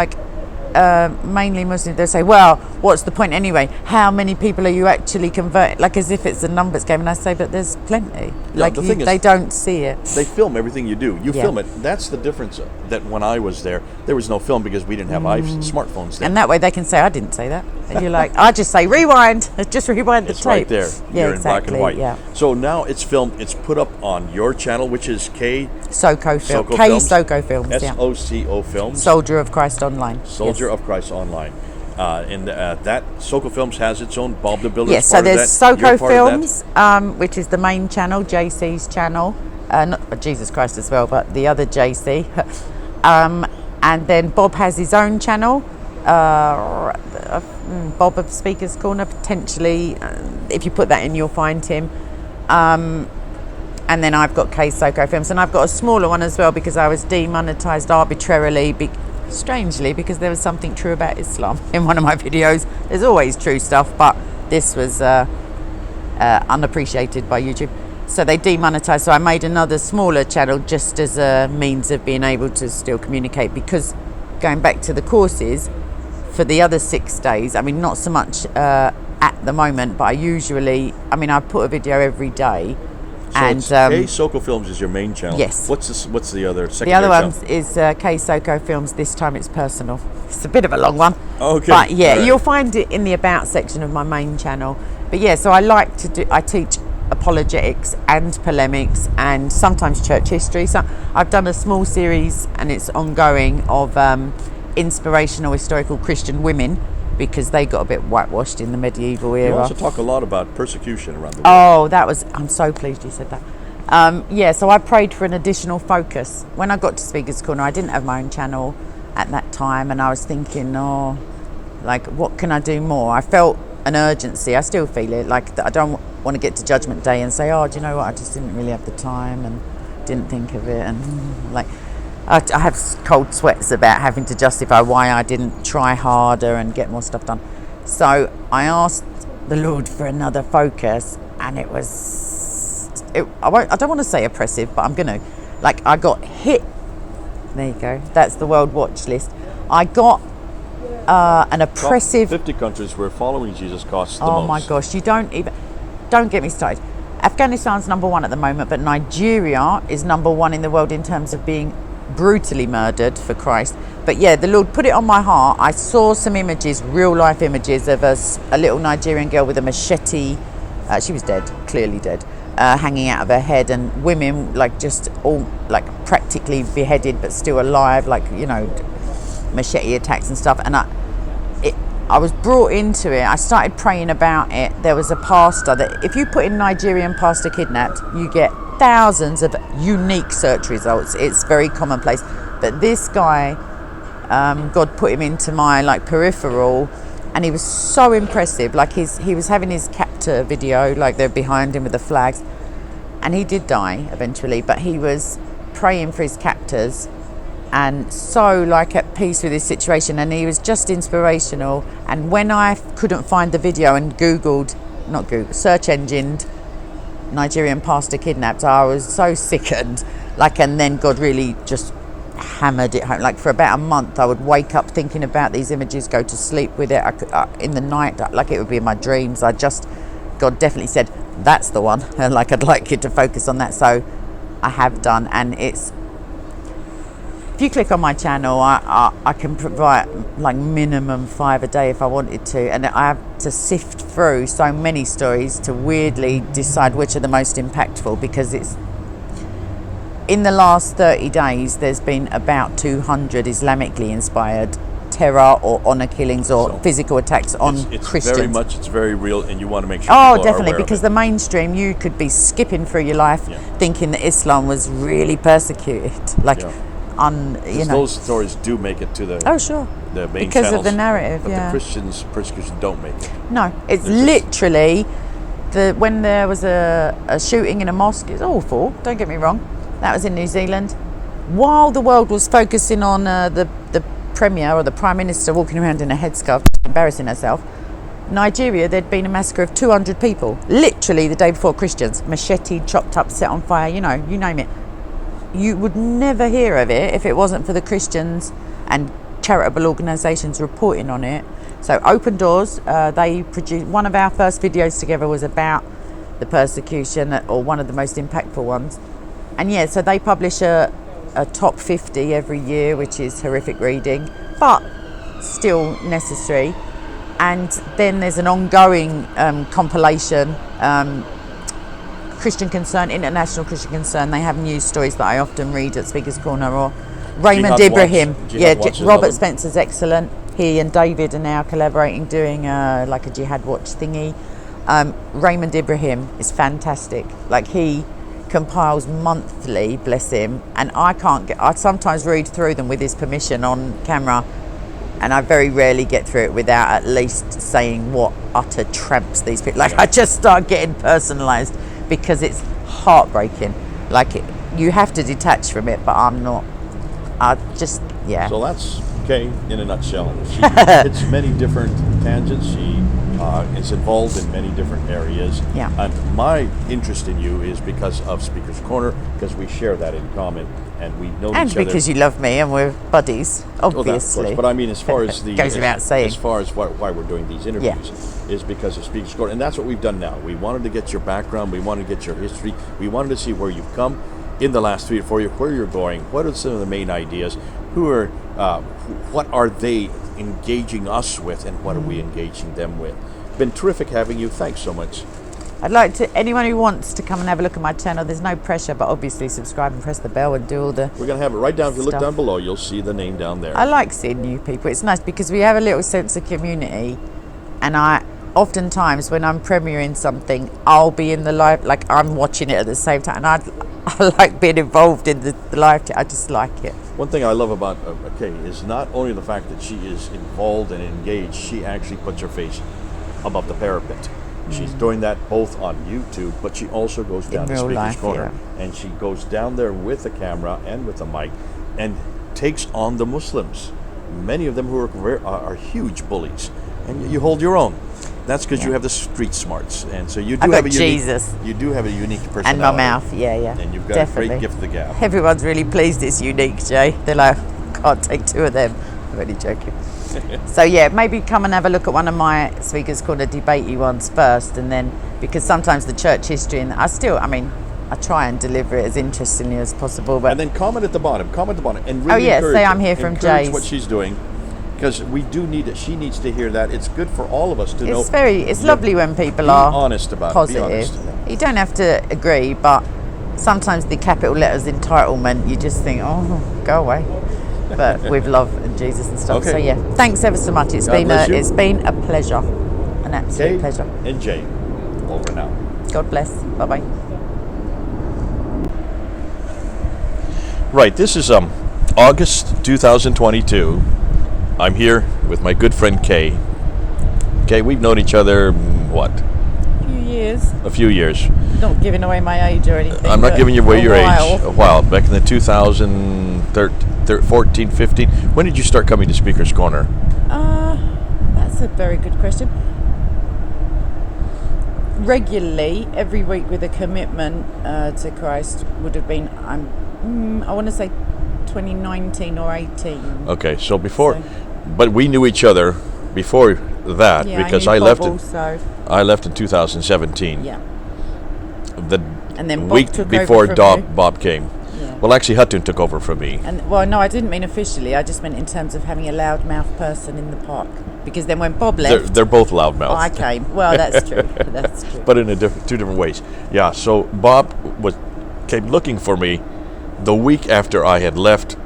Speaker 2: mainly Muslims, they'll say, well, what's the point anyway? How many people are you actually converting? Like, as if it's a numbers game. And I say, but there's plenty.
Speaker 1: Yeah, the thing is,
Speaker 2: they don't see it.
Speaker 1: They film everything you do. You
Speaker 2: Yeah.
Speaker 1: film it. That's the difference. That when I was there was no film because we didn't have smartphones then.
Speaker 2: And that way they can say, I didn't say that. And you're like, I just say rewind. Just rewind the
Speaker 1: It's
Speaker 2: tape.
Speaker 1: right there.
Speaker 2: Yeah,
Speaker 1: You're
Speaker 2: exactly.
Speaker 1: in black and white.
Speaker 2: Yeah.
Speaker 1: So now it's filmed. It's put up on your channel, which is
Speaker 2: SOCO Film.
Speaker 1: SOCO
Speaker 2: K
Speaker 1: Films.
Speaker 2: SOCO Films. Yeah.
Speaker 1: SOCO Films.
Speaker 2: Soldier of Christ Online.
Speaker 1: Soldier
Speaker 2: Yes.
Speaker 1: of Christ Online. That SOCO Films has its own Bob the Builder.
Speaker 2: Yes, so there's SOCO Films, which is the main channel, JC's channel. Not Jesus Christ as well, but the other JC. And then Bob has his own channel, Bob of Speaker's Corner, potentially. If you put that in, you'll find him. And then I've got K SOCO Films, and I've got a smaller one as well because I was demonetized arbitrarily, strangely, because there was something true about Islam in one of my videos. There's always true stuff, but this was unappreciated by YouTube. So they demonetized. So I made another smaller channel just as a means of being able to still communicate, because going back to the courses for the other 6 days, I mean, not so much at the moment, but I put a video every day.
Speaker 1: So
Speaker 2: and
Speaker 1: K SOCO Films is your main channel.
Speaker 2: Yes.
Speaker 1: What's the other
Speaker 2: the
Speaker 1: secondary
Speaker 2: other one
Speaker 1: channel?
Speaker 2: is K SOCO Films. This time it's personal. It's a bit of a long one.
Speaker 1: Okay.
Speaker 2: But yeah,
Speaker 1: All right.
Speaker 2: you'll find it in the About section of my main channel. But yeah, so I teach apologetics and polemics and sometimes church history. So I've done a small series, and it's ongoing, of inspirational historical Christian women, because they got a bit whitewashed in the medieval era.
Speaker 1: You also talk a lot about persecution around the world.
Speaker 2: Oh, I'm so pleased you said that. So I prayed for an additional focus. When I got to Speaker's Corner, I didn't have my own channel at that time, and I was thinking, what can I do more? I felt an urgency. I still feel it. I don't want to get to Judgment Day and say, do you know what? I just didn't really have the time and didn't think of it. And I have cold sweats about having to justify why I didn't try harder and get more stuff done. So I asked the Lord for another focus, and it was, I don't want to say oppressive, but I'm going to, I got hit There you go. That's the World Watch List. I got an oppressive...
Speaker 1: 50 countries where following Jesus costs the most.
Speaker 2: Oh my gosh, don't get me started. Afghanistan's number one at the moment, but Nigeria is number one in the world in terms of being brutally murdered for Christ. But yeah, the Lord put it on my heart. I saw some images, real life images of a little Nigerian girl with a machete. She was dead, clearly dead, hanging out of her head, and women like just all like practically beheaded but still alive, like, you know, machete attacks and stuff. And I was brought into it. I started praying about it. There was a pastor that, if you put in Nigerian pastor kidnapped, you get thousands of unique search results. It's very commonplace. But this guy, God put him into my like peripheral, and he was so impressive. Like he was having his captor video, like they're behind him with the flags, and he did die eventually. But he was praying for his captors, and so like at peace with his situation, and he was just inspirational. And when I couldn't find the video and search engined Nigerian pastor kidnapped, I was so sickened, like, and then God really just hammered it home. Like for about a month I would wake up thinking about these images, go to sleep with it. In the night, like it would be in my dreams. God definitely said, that's the one, and like I'd like you to focus on that. So I have done, and it's, if you click on my channel, I can provide like minimum 5 a day if I wanted to, and I have to sift through so many stories to weirdly decide which are the most impactful, because it's, in the last 30 days there's been about 200 Islamically inspired terror or honor killings or physical attacks on Christians.
Speaker 1: It's very real, and you want to make sure
Speaker 2: Oh,
Speaker 1: people
Speaker 2: definitely,
Speaker 1: are aware
Speaker 2: because
Speaker 1: of it.
Speaker 2: the mainstream, you could be skipping through your life thinking that Islam was really persecuted, like you know,
Speaker 1: those stories do make it to the the main
Speaker 2: because
Speaker 1: channels,
Speaker 2: of the narrative.
Speaker 1: but the Christians' persecution don't make it.
Speaker 2: No, it's literally when there was a shooting in a mosque. It's awful. Don't get me wrong. That was in New Zealand. While the world was focusing on the Premier or the Prime Minister walking around in a headscarf, embarrassing herself, Nigeria, there'd been a massacre of 200 people, literally the day before. Christians, machete, chopped up, set on fire, you know, you name it. You would never hear of it if it wasn't for the Christians and charitable organisations reporting on it. So Open Doors, they produced, one of our first videos together was about the persecution, or one of the most impactful ones. And yeah, so they publish a top 50 every year, which is horrific reading, but still necessary. And then there's an ongoing compilation, Christian Concern, International Christian Concern. They have news stories that I often read at Speaker's Corner, or Raymond Ibrahim. Robert Spencer's excellent. He and David are now collaborating, doing like a Jihad Watch thingy. Raymond Ibrahim is fantastic. Like, he compiles monthly, bless him, and I sometimes read through them with his permission on camera, and I very rarely get through it without at least saying what utter tramps these people. Like, I just start getting personalised, because it's heartbreaking. Like, you have to detach from it, but I'm not. So
Speaker 1: that's Kay in a nutshell. She hits many different tangents. She is involved in many different areas.
Speaker 2: Yeah.
Speaker 1: And my interest in you is because of Speaker's Corner, because we share that in common, and we know each other.
Speaker 2: And because you love me and we're buddies, obviously.
Speaker 1: Of course. But I mean, as far as the
Speaker 2: goes without saying.
Speaker 1: As far as why we're doing these interviews, is because of Speaker's Corner, and that's what we've done now. We wanted to get your background, we wanted to get your history, we wanted to see where you've come in the last 3 to 4 years, where you're going, what are some of the main ideas, what are they engaging us with, and what are we engaging them with. Been terrific having you. Thanks so much.
Speaker 2: I'd like to, anyone who wants to come and have a look at my channel, there's no pressure, but obviously subscribe and press the bell and do all the
Speaker 1: We're going to have it right down. If you look
Speaker 2: stuff
Speaker 1: down below, you'll see the name down there.
Speaker 2: I like seeing new people. It's nice because we have a little sense of community, and I oftentimes, when I'm premiering something, I'll be in the live, like I'm watching it at the same time, and I like being involved in the live. I just like it.
Speaker 1: One thing I love about Kay is not only the fact that she is involved and engaged, she actually puts her face above the parapet. She's doing that both on YouTube, but she also goes down to Speaker's Corner, and she goes down there with the camera and with the mic and takes on the Muslims, many of them who are huge bullies, and you hold your own. That's because you
Speaker 2: Yeah.
Speaker 1: have the street smarts, and so you do
Speaker 2: I've
Speaker 1: have
Speaker 2: got
Speaker 1: a unique,
Speaker 2: Jesus.
Speaker 1: You do have a unique personality.
Speaker 2: And my mouth, yeah.
Speaker 1: And you've got
Speaker 2: Definitely.
Speaker 1: a great gift of the gab.
Speaker 2: Everyone's really pleased it's unique, Jay. They're like, can't take two of them. I'm only joking. So yeah, maybe come and have a look at one of my Speakers Corner debatey ones first, and then, because sometimes the church history, and I try and deliver it as interestingly as possible. But
Speaker 1: And then comment at the bottom, and really
Speaker 2: yeah,
Speaker 1: encourage
Speaker 2: say
Speaker 1: her.
Speaker 2: I'm here from
Speaker 1: Encourage
Speaker 2: Jay's.
Speaker 1: what she's doing, because we do need it. She needs to hear that. It's good for all of us to know.
Speaker 2: it's lovely when people
Speaker 1: be
Speaker 2: are
Speaker 1: honest about it. Be
Speaker 2: positive.
Speaker 1: honest.
Speaker 2: You don't have to agree, but sometimes the capital letters entitlement, you just think, oh, go away. But with love and Jesus and stuff.
Speaker 1: Okay.
Speaker 2: So yeah, thanks ever so much.
Speaker 1: God bless you.
Speaker 2: It's been a pleasure, an absolute
Speaker 1: Kay
Speaker 2: pleasure.
Speaker 1: and Jay, over now.
Speaker 2: God bless. Bye bye.
Speaker 1: Right, this is August 2022. I'm here with my good friend Kay. Kay, we've known each other, what?
Speaker 2: A
Speaker 1: A few years.
Speaker 2: Not giving away my age or anything.
Speaker 1: I'm not giving you away your
Speaker 2: while.
Speaker 1: age. A while. Back in the 2014, 15. When did you start coming to Speaker's Corner?
Speaker 2: That's a very good question. Regularly, every week with a commitment to Christ would have been, I want to say 2019 or 18.
Speaker 1: Okay, so before, but we knew each other before that,
Speaker 2: Yeah,
Speaker 1: because
Speaker 2: I
Speaker 1: I
Speaker 2: knew
Speaker 1: left.
Speaker 2: Bob also.
Speaker 1: I left in 2017.
Speaker 2: Yeah.
Speaker 1: The
Speaker 2: And then Bob
Speaker 1: week
Speaker 2: took
Speaker 1: before
Speaker 2: over from you.
Speaker 1: Bob came.
Speaker 2: Yeah.
Speaker 1: Well, actually, Hutton took over from me.
Speaker 2: And well, no, I didn't mean officially. I just meant in terms of having a loudmouth person in the park. Because then when Bob left,
Speaker 1: They're both loudmouth.
Speaker 2: I came. Well, that's true. That's true.
Speaker 1: But in two different ways. Yeah. So Bob came looking for me the week after I had left.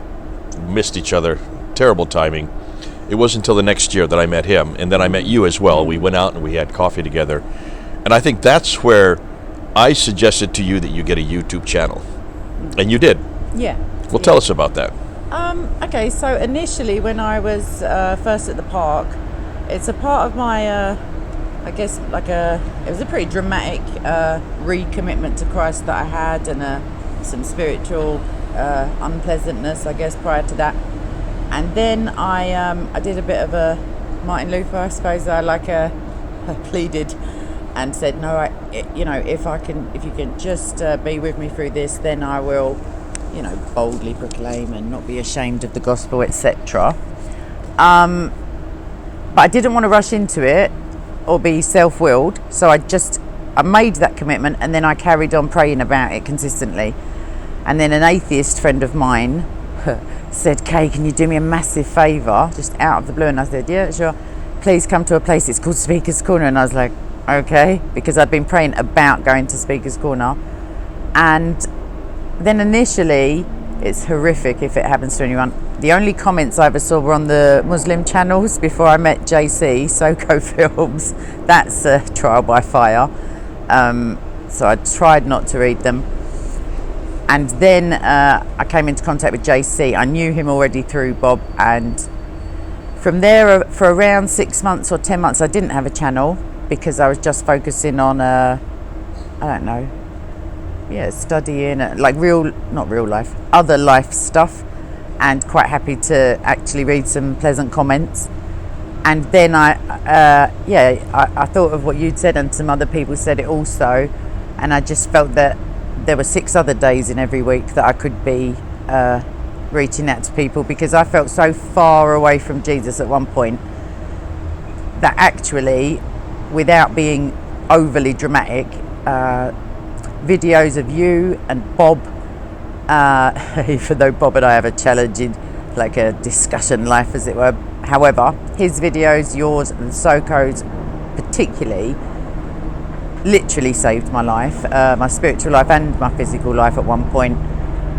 Speaker 1: Missed each other. Terrible timing. It wasn't until the next year that I met him, and then I met you as well. We went out and we had coffee together, and I think that's where I suggested to you that you get a YouTube channel, and you did.
Speaker 2: Yeah.
Speaker 1: Well, tell us about that.
Speaker 2: Okay, so initially when I was first at the park, it's a part of my, I guess, it was a pretty dramatic recommitment to Christ that I had, and some spiritual unpleasantness, I guess, prior to that. And then I did a bit of a Martin Luther, I suppose. I pleaded and said, no, if you can just be with me through this, then I will, boldly proclaim and not be ashamed of the gospel, etc. But I didn't want to rush into it or be self-willed, so I made that commitment, and then I carried on praying about it consistently. And then an atheist friend of mine said, Kay, can you do me a massive favour, just out of the blue? And I said, yeah, sure. Please come to a place, it's called Speaker's Corner. And I was like, okay, because I'd been praying about going to Speaker's Corner. And then initially, it's horrific if it happens to anyone. The only comments I ever saw were on the Muslim channels before I met JC, SOCO Films. That's a trial by fire. So I tried not to read them. And then I came into contact with JC. I knew him already through Bob, and from there, for around 6 months or 10 months, I didn't have a channel because I was just focusing on, studying, not real life, other life stuff, and quite happy to actually read some pleasant comments. And then I thought of what you'd said, and some other people said it also, and I just felt that there were 6 other days in every week that I could be reaching out to people, because I felt so far away from Jesus at one point that actually, without being overly dramatic, videos of you and Bob, even though Bob and I have a challenging, like a discussion life as it were, however, his videos, yours and SOCO's particularly, literally saved my life, my spiritual life and my physical life at one point.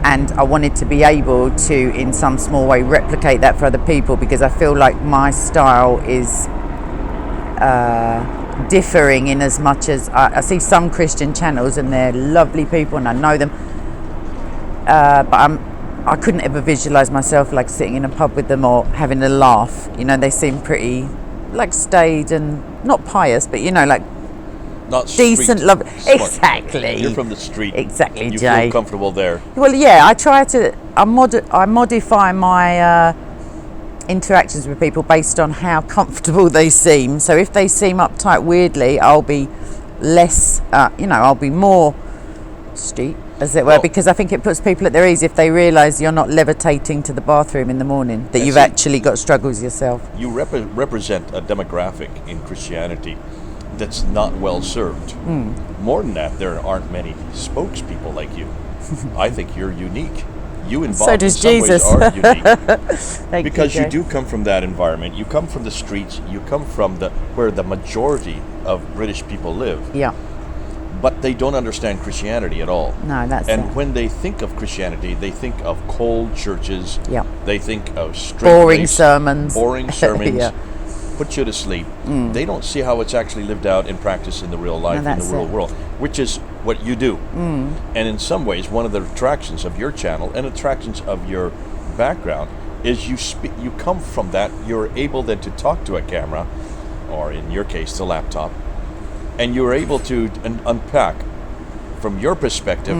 Speaker 2: And I wanted to be able to, in some small way, replicate that for other people, because I feel like my style is differing in as much as I see some Christian channels and they're lovely people and I know them, but I couldn't ever visualize myself like sitting in a pub with them or having a laugh. They seem pretty like staid and not pious, but like
Speaker 1: Not
Speaker 2: decent,
Speaker 1: street
Speaker 2: love.
Speaker 1: smart.
Speaker 2: Exactly.
Speaker 1: You're from the street.
Speaker 2: Exactly,
Speaker 1: You
Speaker 2: Jay.
Speaker 1: feel comfortable there.
Speaker 2: Well, yeah, I try to. I modify my interactions with people based on how comfortable they seem. So if they seem uptight weirdly, I'll be less, I'll be more street, as it were, because I think it puts people at their ease if they realise you're not levitating to the bathroom in the morning, that you've actually got struggles yourself.
Speaker 1: You represent a demographic in Christianity that's not well served. More than that, there aren't many spokespeople like you. I think you're unique. You and Bob
Speaker 2: So does
Speaker 1: in some
Speaker 2: Jesus.
Speaker 1: ways are unique.
Speaker 2: Thank
Speaker 1: Because
Speaker 2: you
Speaker 1: you do come from that environment. You come from the streets. You come from where the majority of British people live.
Speaker 2: Yeah.
Speaker 1: But they don't understand Christianity at all.
Speaker 2: No, that's
Speaker 1: And
Speaker 2: it.
Speaker 1: when they think of Christianity, they think of cold churches.
Speaker 2: Yeah.
Speaker 1: They think of
Speaker 2: Boring sermons.
Speaker 1: boring sermons.
Speaker 2: Yeah.
Speaker 1: Put you to sleep. They don't see how it's actually lived out in practice in the real life, in
Speaker 2: that's
Speaker 1: the real
Speaker 2: it.
Speaker 1: world, which is what you do. And in some ways, one of the attractions of your channel and attractions of your background is you come from that. You're able then to talk to a camera, or in your case, the laptop, and you're able to unpack from your perspective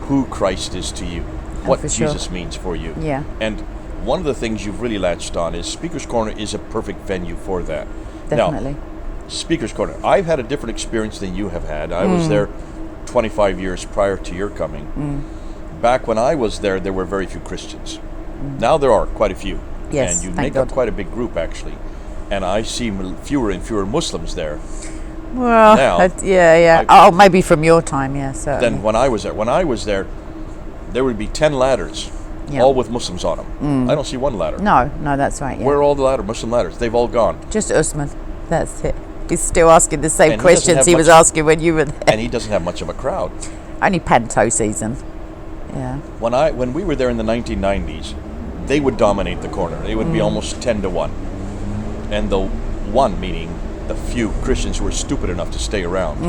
Speaker 1: who Christ is to you, what
Speaker 2: for sure.
Speaker 1: Jesus means for you.
Speaker 2: Yeah.
Speaker 1: And one of the things you've really latched on is Speaker's Corner is a perfect venue for that.
Speaker 2: Definitely.
Speaker 1: Now, Speaker's Corner, I've had a different experience than you have had. I was there 25 years prior to your coming. Back when I was there were very few Christians. Now there are quite a few.
Speaker 2: Yes,
Speaker 1: and you
Speaker 2: thank
Speaker 1: make up
Speaker 2: God.
Speaker 1: quite a big group, actually. And I see fewer and fewer Muslims there
Speaker 2: Well,
Speaker 1: now,
Speaker 2: yeah. Maybe from your time, yeah, certainly.
Speaker 1: than when I was there. When I was there, there would be 10 ladders,
Speaker 2: Yeah.
Speaker 1: all with Muslims on them. I don't see one ladder.
Speaker 2: No, that's right, yeah.
Speaker 1: Where are all the Muslim ladders? They've all gone.
Speaker 2: Just Usman, that's it. He's still asking the same
Speaker 1: And he doesn't
Speaker 2: questions
Speaker 1: have
Speaker 2: he was
Speaker 1: much-
Speaker 2: asking when you were there.
Speaker 1: And he doesn't have much of a crowd.
Speaker 2: Only Panto season. Yeah.
Speaker 1: When we were there in the 1990s, they would dominate the corner. They would be almost 10 to 1. And the one meaning the few Christians who were stupid enough to stay around.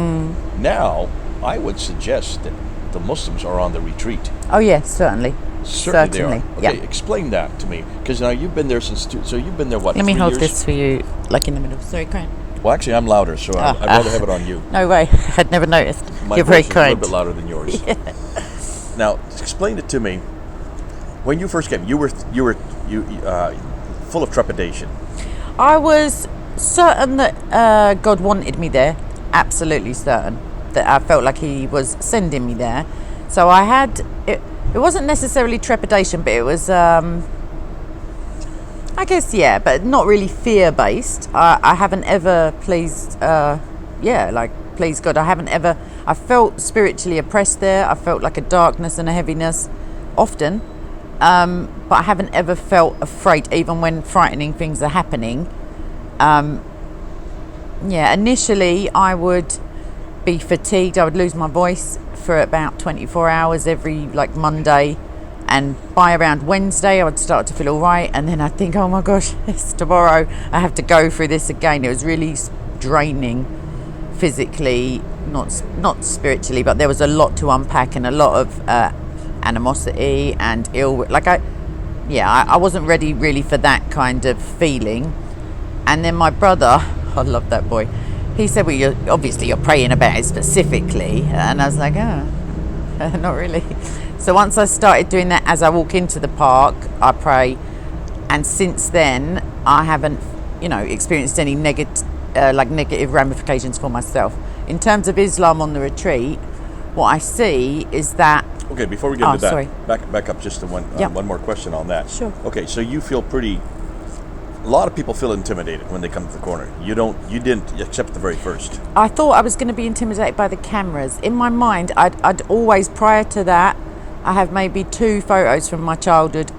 Speaker 1: Now, I would suggest that the Muslims are on the retreat.
Speaker 2: Oh, yes, certainly.
Speaker 1: Certainly they are.
Speaker 2: yeah.
Speaker 1: Okay, explain that to me. Because now you've been there so you've been there, what,
Speaker 2: Let me
Speaker 1: 3
Speaker 2: hold
Speaker 1: years?
Speaker 2: this for you, like in the middle. Sorry, Crane.
Speaker 1: Well, actually, I'm louder, so I'd rather have it on you.
Speaker 2: No way. I'd never noticed.
Speaker 1: My
Speaker 2: You're
Speaker 1: voice
Speaker 2: very
Speaker 1: is a
Speaker 2: kind.
Speaker 1: little bit louder than yours. Now, explain it to me. When you first came, you were full of trepidation.
Speaker 2: I was certain that God wanted me there. Absolutely certain that I felt like He was sending me there. So I had it. It wasn't necessarily trepidation, but it was, I guess, yeah, but not really fear-based. I haven't ever pleased God. I felt spiritually oppressed there. I felt like a darkness and a heaviness often, but I haven't ever felt afraid, even when frightening things are happening. Initially I would be fatigued. I would lose my voice for about 24 hours every Monday, and by around Wednesday I would start to feel all right, and then I'd think, oh my gosh, it's tomorrow, I have to go through this again. It was really draining physically, not spiritually, but there was a lot to unpack and a lot of animosity and I wasn't ready really for that kind of feeling. And then my brother, I love that boy, he said, well, you're praying about it specifically. And I was like, not really. So once I started doing that, as I walk into the park, I pray. And since then, I haven't, experienced any negative ramifications for myself. In terms of Islam on the retreat, what I see is that...
Speaker 1: Okay, before we get into that,
Speaker 2: sorry.
Speaker 1: back up just to one more question on that.
Speaker 2: Sure.
Speaker 1: Okay, so you feel pretty... A lot of people feel intimidated when they come to the corner. You didn't, except the very first.
Speaker 2: I thought I was going to be intimidated by the cameras. In my mind, I'd always, prior to that, I have maybe 2 photos from my childhood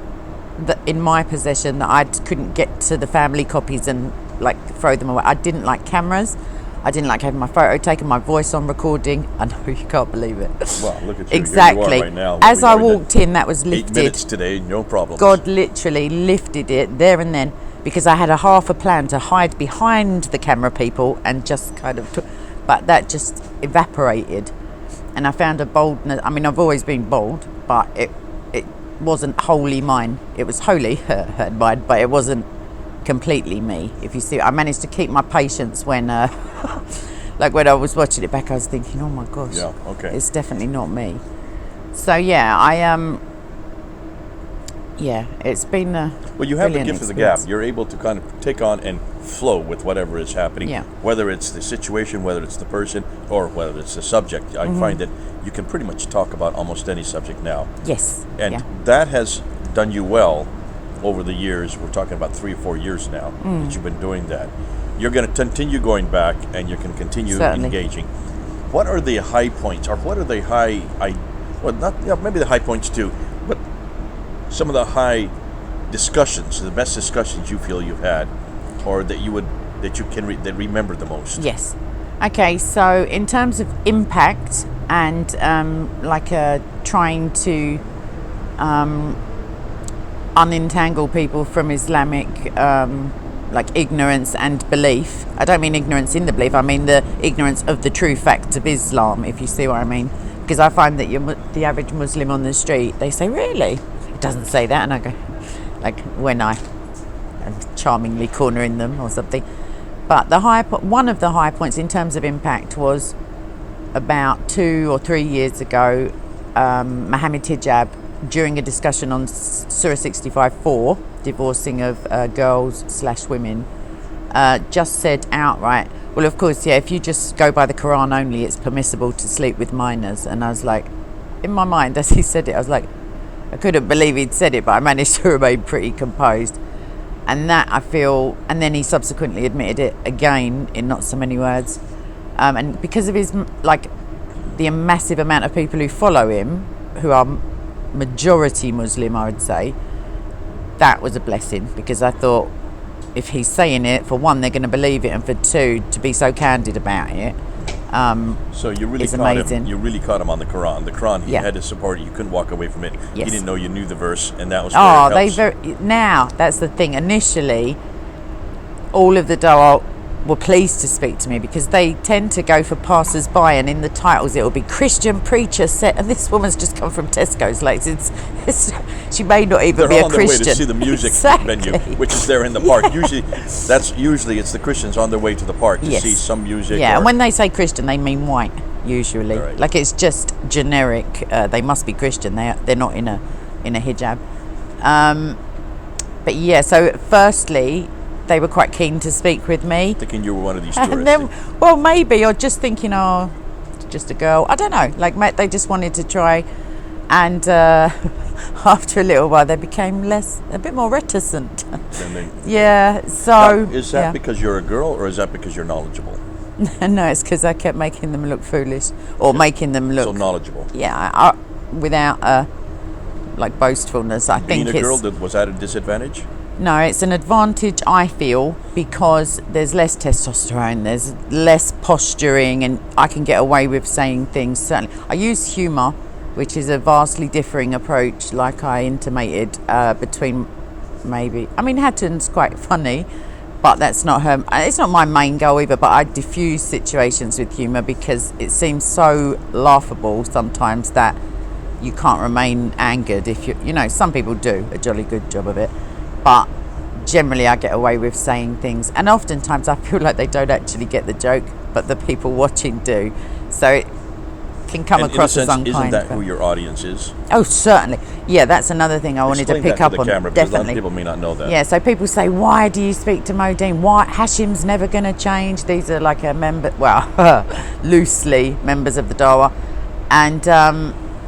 Speaker 2: that in my possession that I couldn't get to the family copies and throw them away. I didn't like cameras. I didn't like having my photo taken, my voice on recording. I know you can't believe it.
Speaker 1: Well, look at you.
Speaker 2: Exactly.
Speaker 1: Here you are right now.
Speaker 2: As I walked in, that was
Speaker 1: 8
Speaker 2: lifted.
Speaker 1: minutes today, no problem.
Speaker 2: God literally lifted it there and then, because I had half a plan to hide behind the camera people and just kind of but that just evaporated, and I found a boldness. I mean, I've always been bold, but it wasn't wholly mine. It was wholly her mine, but it wasn't completely me. If you see, I managed to keep my patience when when I was watching it back, I was thinking, oh my gosh,
Speaker 1: okay,
Speaker 2: it's definitely not me. So yeah, I Yeah, it's been a
Speaker 1: Well, you have the
Speaker 2: brilliant
Speaker 1: gift of the gab.
Speaker 2: experience.
Speaker 1: You're able to kind of take on and flow with whatever is happening,
Speaker 2: Yeah.
Speaker 1: whether it's the situation, whether it's the person, or whether it's the subject. I find that you can pretty much talk about almost any subject now.
Speaker 2: Yes.
Speaker 1: And
Speaker 2: yeah.
Speaker 1: that has done you well over the years. We're talking about 3 or 4 years now that you've been doing that. You're going to continue going back, and you can continue
Speaker 2: Certainly.
Speaker 1: engaging. What are the high points, or what are the maybe the high points too, but some of the high discussions, the best discussions you feel you've had, or that you can remember the most?
Speaker 2: Yes. Okay, so in terms of impact and trying to unentangle people from Islamic ignorance and belief. I don't mean ignorance in the belief, I mean the ignorance of the true facts of Islam, if you see what I mean. Because I find that the average Muslim on the street, they say, really? It doesn't say that. And I go, like when I'm charmingly cornering them or something. But one of the high points in terms of impact was about 2 or 3 years ago, Mohammed Hijab, during a discussion on Surah 65:4, divorcing of girls/women, just said outright, well, of course, yeah, if you just go by the Quran only, it's permissible to sleep with minors. And I was like, in my mind, as he said it, I was like, I couldn't believe he'd said it, but I managed to remain pretty composed. And that, I feel, and then he subsequently admitted it again in not so many words. And because of his, the massive amount of people who follow him, who are majority Muslim, I would say, that was a blessing, because I thought, if he's saying it, for one, they're going to believe it, and for two, to be so candid about it,
Speaker 1: so you really
Speaker 2: is
Speaker 1: caught
Speaker 2: amazing.
Speaker 1: him. You really caught him on the Quran. The Quran, he
Speaker 2: Yeah.
Speaker 1: had to support it. You couldn't walk away from it.
Speaker 2: Yes.
Speaker 1: He didn't know you knew the verse, and that was
Speaker 2: Oh,
Speaker 1: where it helps.
Speaker 2: now that's the thing. Initially, all of the Dawah were pleased to speak to me, because they tend to go for passers-by, and in the titles it will be Christian preacher set, and this woman's just come from Tesco's. She may not even
Speaker 1: They're
Speaker 2: be a
Speaker 1: on their way
Speaker 2: Christian.
Speaker 1: to see the music
Speaker 2: Exactly.
Speaker 1: venue, which is there in the park. Usually it's the Christians on their way to the park to
Speaker 2: Yes.
Speaker 1: see some music.
Speaker 2: Yeah,
Speaker 1: or,
Speaker 2: and when they say Christian, they mean white, usually.
Speaker 1: Right.
Speaker 2: Like, it's just generic. They must be Christian. They're not in a hijab. But yeah, so firstly, they were quite keen to speak with me.
Speaker 1: thinking you were one of these tourists.
Speaker 2: And then, well, maybe, or just thinking, oh, it's just a girl. I don't know. They just wanted to try. And after a little while, they became a bit more reticent. Yeah, so...
Speaker 1: Now, is that because you're a girl, or is that because you're knowledgeable?
Speaker 2: No, it's because I kept making them look foolish, or making them look...
Speaker 1: So knowledgeable.
Speaker 2: Yeah, without boastfulness. I think
Speaker 1: Being a
Speaker 2: it's...
Speaker 1: girl, was that a disadvantage?
Speaker 2: No, it's an advantage, I feel, because there's less testosterone, there's less posturing, and I can get away with saying things. Certainly, I use humour, which is a vastly differing approach, like I intimated, between maybe... I mean, Hatton's quite funny, but that's not her... It's not my main goal either, but I diffuse situations with humour, because it seems so laughable sometimes that you can't remain angered if you... some people do a jolly good job of it. But generally I get away with saying things, and oftentimes I feel like they don't actually get the joke, but the people watching do. So it can come
Speaker 1: And
Speaker 2: across
Speaker 1: in a
Speaker 2: as
Speaker 1: sense,
Speaker 2: unkind.
Speaker 1: isn't that who your audience is?
Speaker 2: Oh, certainly. Yeah, that's another thing I wanted to
Speaker 1: Explain
Speaker 2: pick
Speaker 1: that
Speaker 2: up
Speaker 1: to the
Speaker 2: on.
Speaker 1: camera, because
Speaker 2: Definitely.
Speaker 1: a lot of people may not know that.
Speaker 2: Yeah, so people say, why do you speak to Modine? Why? Hashim's never going to change. These are like loosely members of the Dawah. And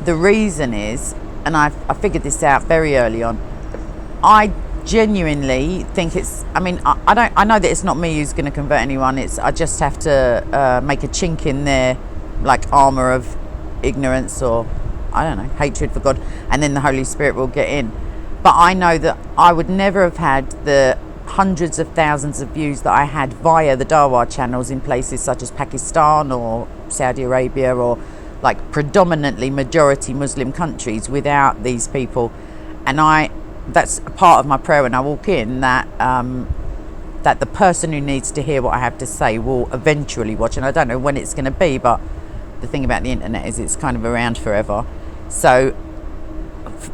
Speaker 2: the reason is, and I figured this out very early on, I genuinely think it's... I mean, I know that it's not me who's going to convert anyone. I just have to make a chink in their armour of ignorance, or I don't know, hatred for God, and then the Holy Spirit will get in. But I know that I would never have had the hundreds of thousands of views that I had via the Dawah channels in places such as Pakistan or Saudi Arabia, or predominantly majority Muslim countries, without these people. And that's a part of my prayer when I walk in, that the person who needs to hear what I have to say will eventually watch. And I don't know when it's going to be, but the thing about the internet is it's kind of around forever. So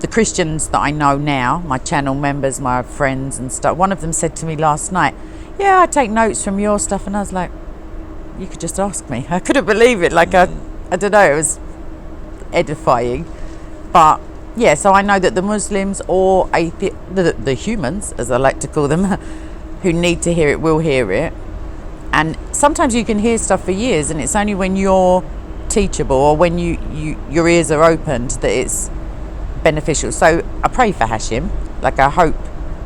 Speaker 2: the Christians that I know now, my channel members, my friends and stuff, one of them said to me last night, yeah, I take notes from your stuff. And I was like, you could just ask me. I couldn't believe it. I don't know, it was edifying. But Yeah, so I know that the Muslims or the humans, as I like to call them, who need to hear it will hear it. And sometimes you can hear stuff for years, and it's only when you're teachable or when your ears are opened that it's beneficial. So I pray for Hashim. Like, I hope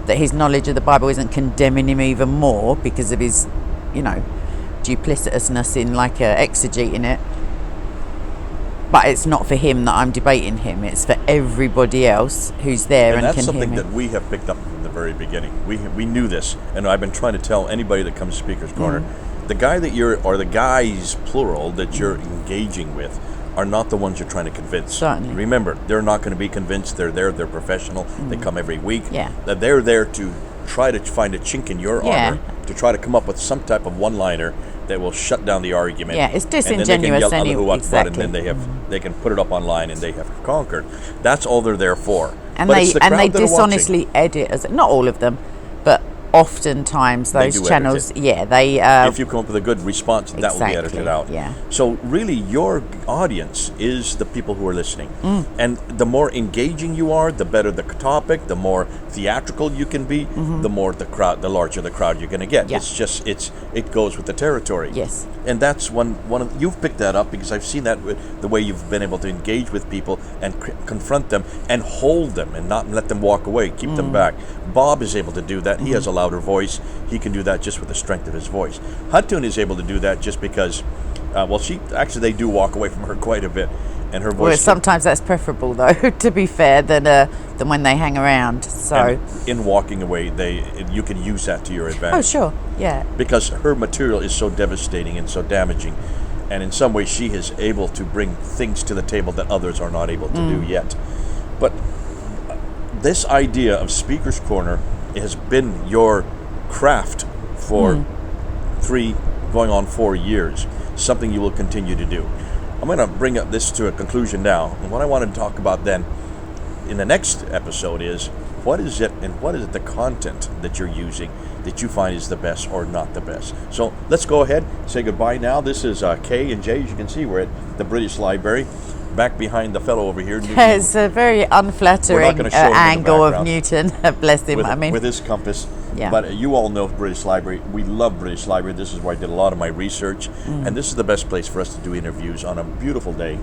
Speaker 2: that his knowledge of the Bible isn't condemning him even more because of his, duplicitousness in exegeting it. But it's not for him that I'm debating him. It's for everybody else who's there and
Speaker 1: that's
Speaker 2: can hear
Speaker 1: something
Speaker 2: me.
Speaker 1: that we have picked up from the very beginning. We knew this, and I've been trying to tell anybody that comes to Speaker's Corner, the guy that or the guys, plural, that you're engaging with are not the ones you're trying to convince.
Speaker 2: Certainly.
Speaker 1: Remember, they're not going to be convinced. They're there. They're professional. They come every week.
Speaker 2: Yeah.
Speaker 1: They're there to try to find a chink in your armor, to try to come up with some type of one-liner that will shut down the argument.
Speaker 2: Yeah, it's disingenuous
Speaker 1: and then they can yell,
Speaker 2: anyway.
Speaker 1: Exactly. And then they can put it up online and they have conquered. That's all they're there for.
Speaker 2: And
Speaker 1: but
Speaker 2: they dishonestly edit, as not all of them, but oftentimes those channels, they
Speaker 1: if you come up with a good response, that will be edited out.
Speaker 2: Yeah.
Speaker 1: So really, your audience is the people who are listening, and the more engaging you are, the better the topic, the more theatrical you can be, the larger the crowd you're going to get.
Speaker 2: Yeah.
Speaker 1: It goes with the territory.
Speaker 2: Yes.
Speaker 1: And that's you've picked that up because I've seen that with the way you've been able to engage with people and confront them and hold them and not let them walk away, keep them back. Bob is able to do that. He has a louder voice. He can do that just with the strength of his voice. Hatun is able to do that just because, they do walk away from her quite a bit, and her voice.
Speaker 2: Well, sometimes that's preferable, though, to be fair, than when they hang around. So
Speaker 1: in walking away, you can use that to your advantage.
Speaker 2: Oh, sure, yeah.
Speaker 1: Because her material is so devastating and so damaging, and in some ways she is able to bring things to the table that others are not able to do yet. But this idea of Speaker's Corner has been your craft for 3 going on 4 years, something you will continue to do. I'm going to bring this to a conclusion now, and what I want to talk about then in the next episode is what is it the content that you're using that you find is the best or not the best. So let's go ahead, say goodbye now. This is Kay and Jay. As you can see, we're at the British Library, back behind the fellow over here. Newton.
Speaker 2: It's a very unflattering angle of Newton. Bless him.
Speaker 1: With his compass.
Speaker 2: Yeah.
Speaker 1: But you all know British Library. We love British Library. This is where I did a lot of my research, and this is the best place for us to do interviews on a beautiful day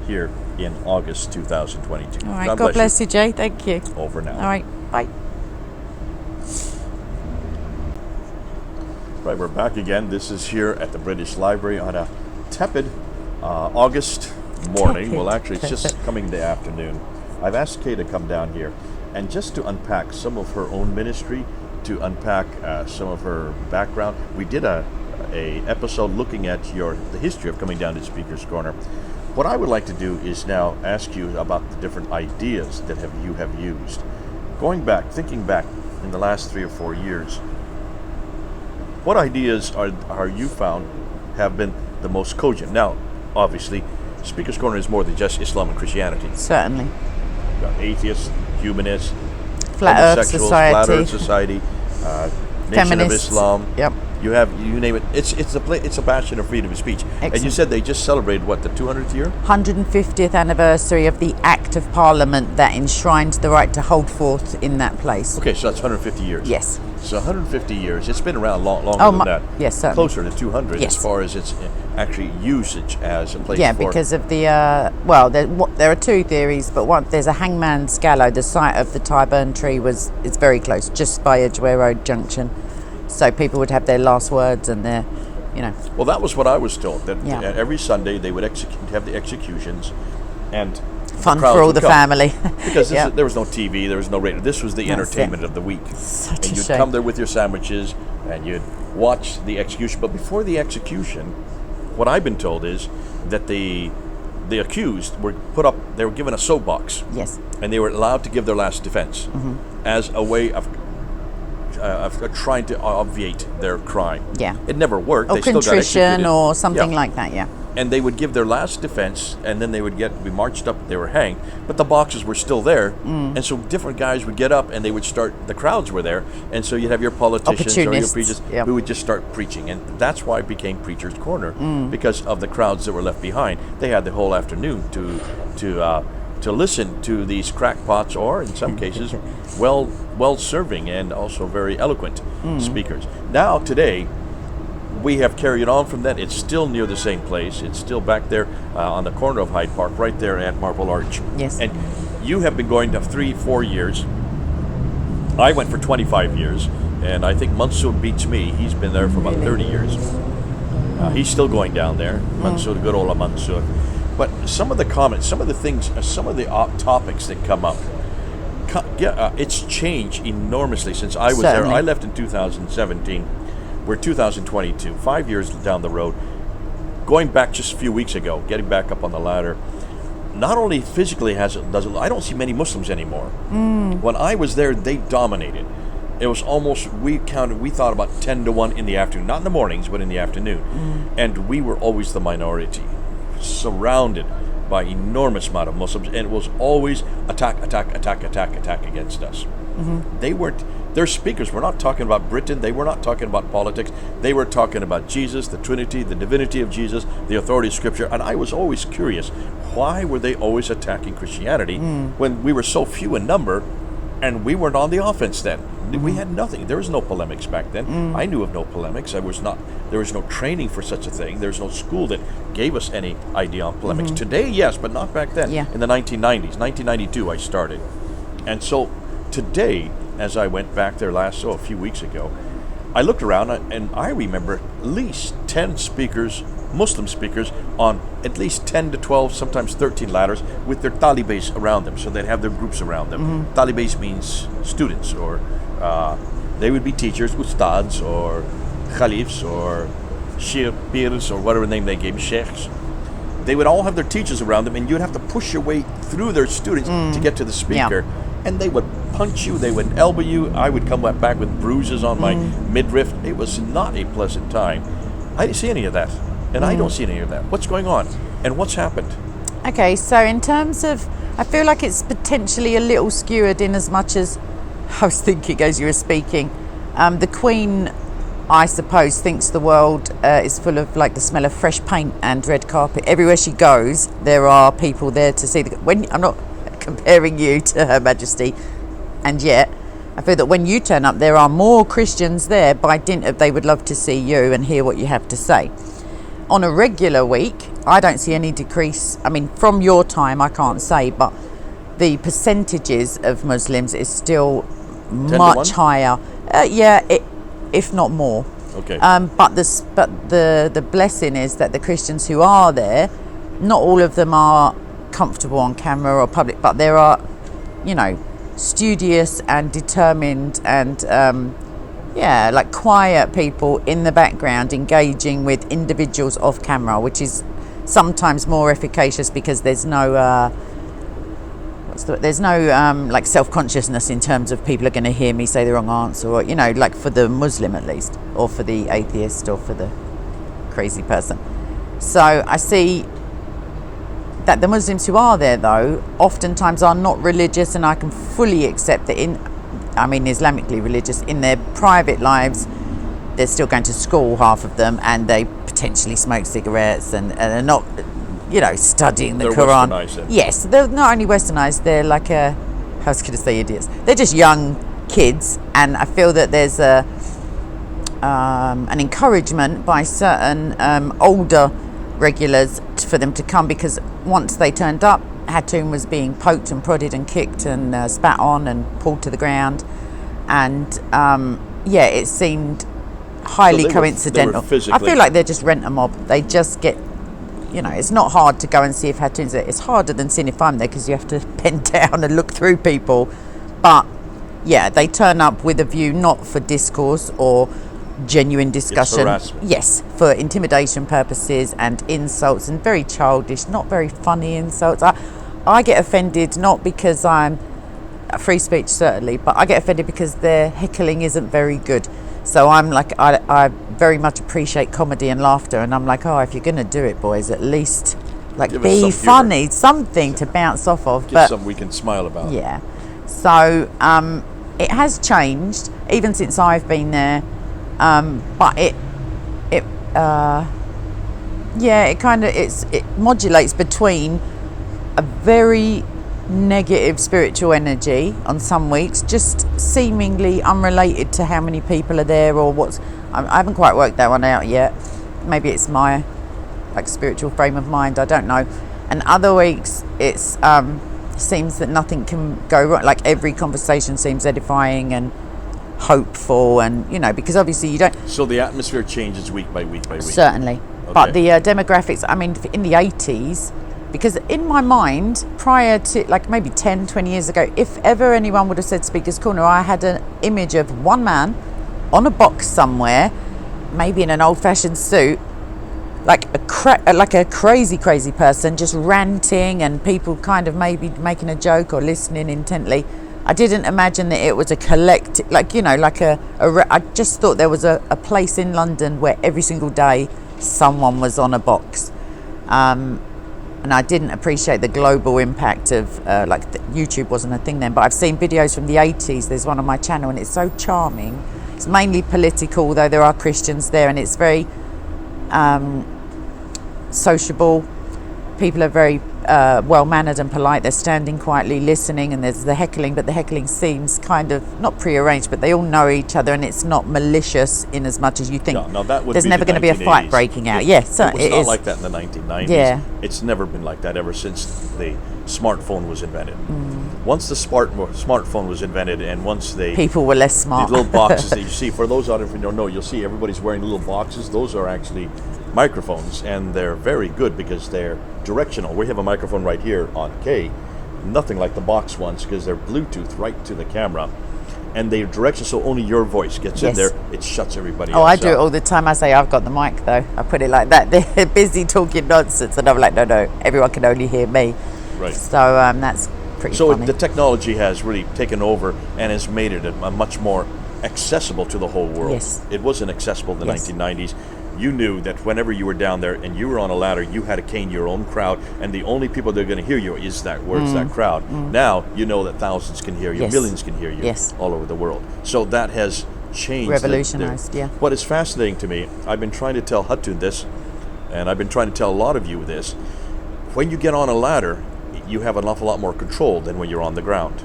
Speaker 1: here in August 2022.
Speaker 2: All right. God bless you, Jay. Thank you.
Speaker 1: Over now.
Speaker 2: All right. Bye.
Speaker 1: Right, we're back again. This is here at the British Library on a tepid August morning. Well, actually, it's just coming the afternoon. I've asked Kay to come down here and just to unpack some of her own ministry, to unpack some of her background. We did a episode looking at the history of coming down to Speaker's Corner. What I would like to do is now ask you about the different ideas that you have used. Thinking back in the last 3 or 4 years, what ideas are you found have been the most cogent? Now, obviously, Speaker's Corner is more than just Islam and Christianity.
Speaker 2: Certainly.
Speaker 1: You've got atheists, humanists,
Speaker 2: Flat Earth
Speaker 1: homosexuals,
Speaker 2: Society,
Speaker 1: Flat Earth Society, Nation
Speaker 2: Feminists.
Speaker 1: of Islam.
Speaker 2: Yep.
Speaker 1: You name it. It's a bastion of freedom of speech.
Speaker 2: Excellent.
Speaker 1: And you said they just celebrated the 200th year?
Speaker 2: 150th anniversary of the Act of Parliament that enshrined the right to hold forth in that place.
Speaker 1: Okay, so that's 150 years.
Speaker 2: Yes.
Speaker 1: So 150 years. It's been around longer than that.
Speaker 2: Yes, certainly.
Speaker 1: Closer to 200
Speaker 2: Yes.
Speaker 1: as far as its actually usage as a place for...
Speaker 2: Yeah, because of the, there are 2 theories, but there's a hangman's gallows. The site of the Tyburn tree it's very close, just by Edgware Road Junction. So people would have their last words and their,
Speaker 1: Well, that was what I was told, that
Speaker 2: Yeah.
Speaker 1: every Sunday they would have the executions, and
Speaker 2: fun
Speaker 1: crowds
Speaker 2: for all
Speaker 1: would
Speaker 2: the
Speaker 1: come.
Speaker 2: family.
Speaker 1: Because
Speaker 2: Yeah.
Speaker 1: there was no TV, there was no radio. This was the
Speaker 2: That's
Speaker 1: entertainment
Speaker 2: it.
Speaker 1: of the week.
Speaker 2: Such
Speaker 1: And
Speaker 2: a
Speaker 1: you'd
Speaker 2: shame.
Speaker 1: come there with your sandwiches, and you'd watch the execution. But before the execution, what I've been told is that the accused were they were given a soapbox.
Speaker 2: Yes.
Speaker 1: And they were allowed to give their last defense as a way of trying to obviate their crime.
Speaker 2: Yeah.
Speaker 1: It never worked.
Speaker 2: Or
Speaker 1: They still got
Speaker 2: contrition
Speaker 1: executed.
Speaker 2: or something
Speaker 1: Yeah.
Speaker 2: like that, yeah.
Speaker 1: And they would give their last defense, and then they would be marched up, they were hanged, but the boxes were still there, and so different guys would get up and they would start, the crowds were there, and so you'd have your politicians or your
Speaker 2: Opportunists,
Speaker 1: preachers
Speaker 2: yep.
Speaker 1: who would just start preaching, and that's why it became Preacher's Corner, because of the crowds that were left behind. They had the whole afternoon to to listen to these crackpots, or in some cases, well serving and also very eloquent speakers. Now today, we have carried on from that. It's still near the same place. It's still back there on the corner of Hyde Park, right there at Marble Arch.
Speaker 2: Yes.
Speaker 1: And you have been going to 3-4 years. I went for 25 years, and I think Mansour beats me. He's been there for about 30 years. He's still going down there. Mansour, good old Mansour. But some of the comments, some of the things, some of the topics that come up, it's changed enormously since I was
Speaker 2: Certainly.
Speaker 1: there. I left in 2017. We're 2022, 5 years down the road. Going back just a few weeks ago, getting back up on the ladder, not only physically does it, I don't see many Muslims anymore. When I was there, they dominated. It was almost, we thought about 10-1 in the afternoon, not in the mornings, but in the afternoon. And we were always the minority, surrounded by enormous amount of Muslims, and it was always attack against us. Their speakers were not talking about Britain, they were not talking about politics, they were talking about Jesus, the Trinity, the divinity of Jesus, the authority of Scripture. And I was always curious, why were they always attacking Christianity when we were so few in number and we weren't on the offense then? We had nothing. There was no polemics back then. I knew of no polemics. There was no training for such a thing. There's no school that gave us any idea on polemics. Today, yes, but not back then.
Speaker 2: Yeah.
Speaker 1: In the 1990s, 1992 I started. And so today, as I went back there a few weeks ago, I looked around and I remember at least 10 speakers, Muslim speakers, on at least 10 to 12, sometimes 13 ladders with their talibés around them. So they'd have their groups around them. Talibés means students, or they would be teachers, ustads, or khalifs, or pirs, or whatever name they gave, sheikhs. They would all have their teachers around them, and you'd have to push your way through their students to get to the speaker. And they would punch you, they would elbow you. I would come back with bruises on my midriff. It was not a pleasant time. I didn't see any of that, and I don't see any of that. What's going on, and what's happened?
Speaker 2: Okay, so in terms of, I feel like it's potentially a little skewed in as much as, I was thinking as you were speaking, the Queen, I suppose, thinks the world is full of like the smell of fresh paint and red carpet. Everywhere she goes, there are people there to see. I'm not comparing you to Her Majesty, and yet I feel that when you turn up, there are more Christians there by dint of they would love to see you and hear what you have to say. On a regular week, I don't see any decrease. I mean, from your time, I can't say, but the percentages of Muslims is still much higher. If not more.
Speaker 1: Okay.
Speaker 2: But the blessing is that the Christians who are there, not all of them are comfortable on camera or public, but there are, studious and determined and like quiet people in the background engaging with individuals off camera, which is sometimes more efficacious because there's no like self-consciousness in terms of people are going to hear me say the wrong answer, or like for the Muslim at least, or for the atheist, or for the crazy person. So I see that the Muslims who are there, though, oftentimes are not religious, and I can fully accept that Islamically religious, in their private lives, they're still going to school, half of them, and they potentially smoke cigarettes and are not, studying the Quran.
Speaker 1: Westernized then.
Speaker 2: Yes, they're not only westernized, they're like I was going to say idiots. They're just young kids, and I feel that there's an encouragement by certain older regulars for them to come, because once they turned up, Hatoum was being poked and prodded and kicked and spat on and pulled to the ground, and it seemed highly coincidental. I feel like they're just rent a mob. They just get, it's not hard to go and see if Hatoum's there. It's harder than seeing if I'm there, because you have to bend down and look through people. But they turn up with a view not for discourse or genuine discussion. Yes, for intimidation purposes and insults, and very childish, not very funny insults. I get offended not because I'm free speech, certainly, but I get offended because their heckling isn't very good. So I'm like, I very much appreciate comedy and laughter, and I'm like, if you're gonna do it, boys, at least be funny, something to bounce off of.
Speaker 1: But something we can smile about.
Speaker 2: Yeah. So it has changed even since I've been there. But it modulates between a very negative spiritual energy on some weeks, just seemingly unrelated to how many people are there or what's. I haven't quite worked that one out yet. Maybe it's my spiritual frame of mind, I don't know. And other weeks it's seems that nothing can go wrong, like every conversation seems edifying and hopeful, and because obviously you don't.
Speaker 1: So the atmosphere changes week by week by week.
Speaker 2: Certainly.
Speaker 1: Okay.
Speaker 2: But the demographics, I mean, in the 80s, because in my mind, prior to maybe 10, 20 years ago, if ever anyone would have said Speaker's Corner, I had an image of one man on a box somewhere, maybe in an old-fashioned suit, like a crazy person, just ranting, and people kind of maybe making a joke or listening intently. I didn't imagine that it was a collective, I just thought there was a place in London where every single day someone was on a box. And I didn't appreciate the global impact of YouTube wasn't a thing then, but I've seen videos from the 80s. There's one on my channel and it's so charming. It's mainly political, though there are Christians there, and it's very sociable. People are very well-mannered and polite. They're standing quietly listening, and there's the heckling, but the heckling seems kind of not prearranged, but they all know each other, and it's not malicious in as much as you think.
Speaker 1: No, that would
Speaker 2: there's
Speaker 1: be
Speaker 2: never
Speaker 1: the
Speaker 2: going to be a fight
Speaker 1: 1980s.
Speaker 2: breaking out. Yes,
Speaker 1: it was
Speaker 2: it
Speaker 1: not
Speaker 2: is.
Speaker 1: like that in the 1990s.
Speaker 2: Yeah.
Speaker 1: It's never been like that ever since the smartphone was invented. Once the smartphone was invented, and once
Speaker 2: people were less smart.
Speaker 1: The little boxes that you see, for those out there who don't know, you'll see everybody's wearing little boxes. Those are actually microphones, and they're very good because they're directional. We have a microphone right here on K, nothing like the box ones, because they're Bluetooth right to the camera, and they're directional, so only your voice gets in there. It shuts everybody else
Speaker 2: I do
Speaker 1: out.
Speaker 2: it all the time. I say, I've got the mic though. I put it like that. They're busy talking nonsense, and I'm like, no, everyone can only hear me.
Speaker 1: Right.
Speaker 2: So that's pretty
Speaker 1: So
Speaker 2: funny.
Speaker 1: the technology has really taken over and has made it a much more accessible to the whole world.
Speaker 2: Yes.
Speaker 1: It wasn't accessible in the
Speaker 2: Yes.
Speaker 1: 1990s. You knew that whenever you were down there and you were on a ladder, you had to cane your own crowd, and the only people that are going to hear you is that crowd. Now you know that thousands can hear you,
Speaker 2: Yes.
Speaker 1: millions can hear you,
Speaker 2: Yes.
Speaker 1: all over the world. So that has changed.
Speaker 2: Revolutionized, yeah.
Speaker 1: What is fascinating to me, I've been trying to tell Hatun this, and I've been trying to tell a lot of you this. When you get on a ladder, you have an awful lot more control than when you're on the ground.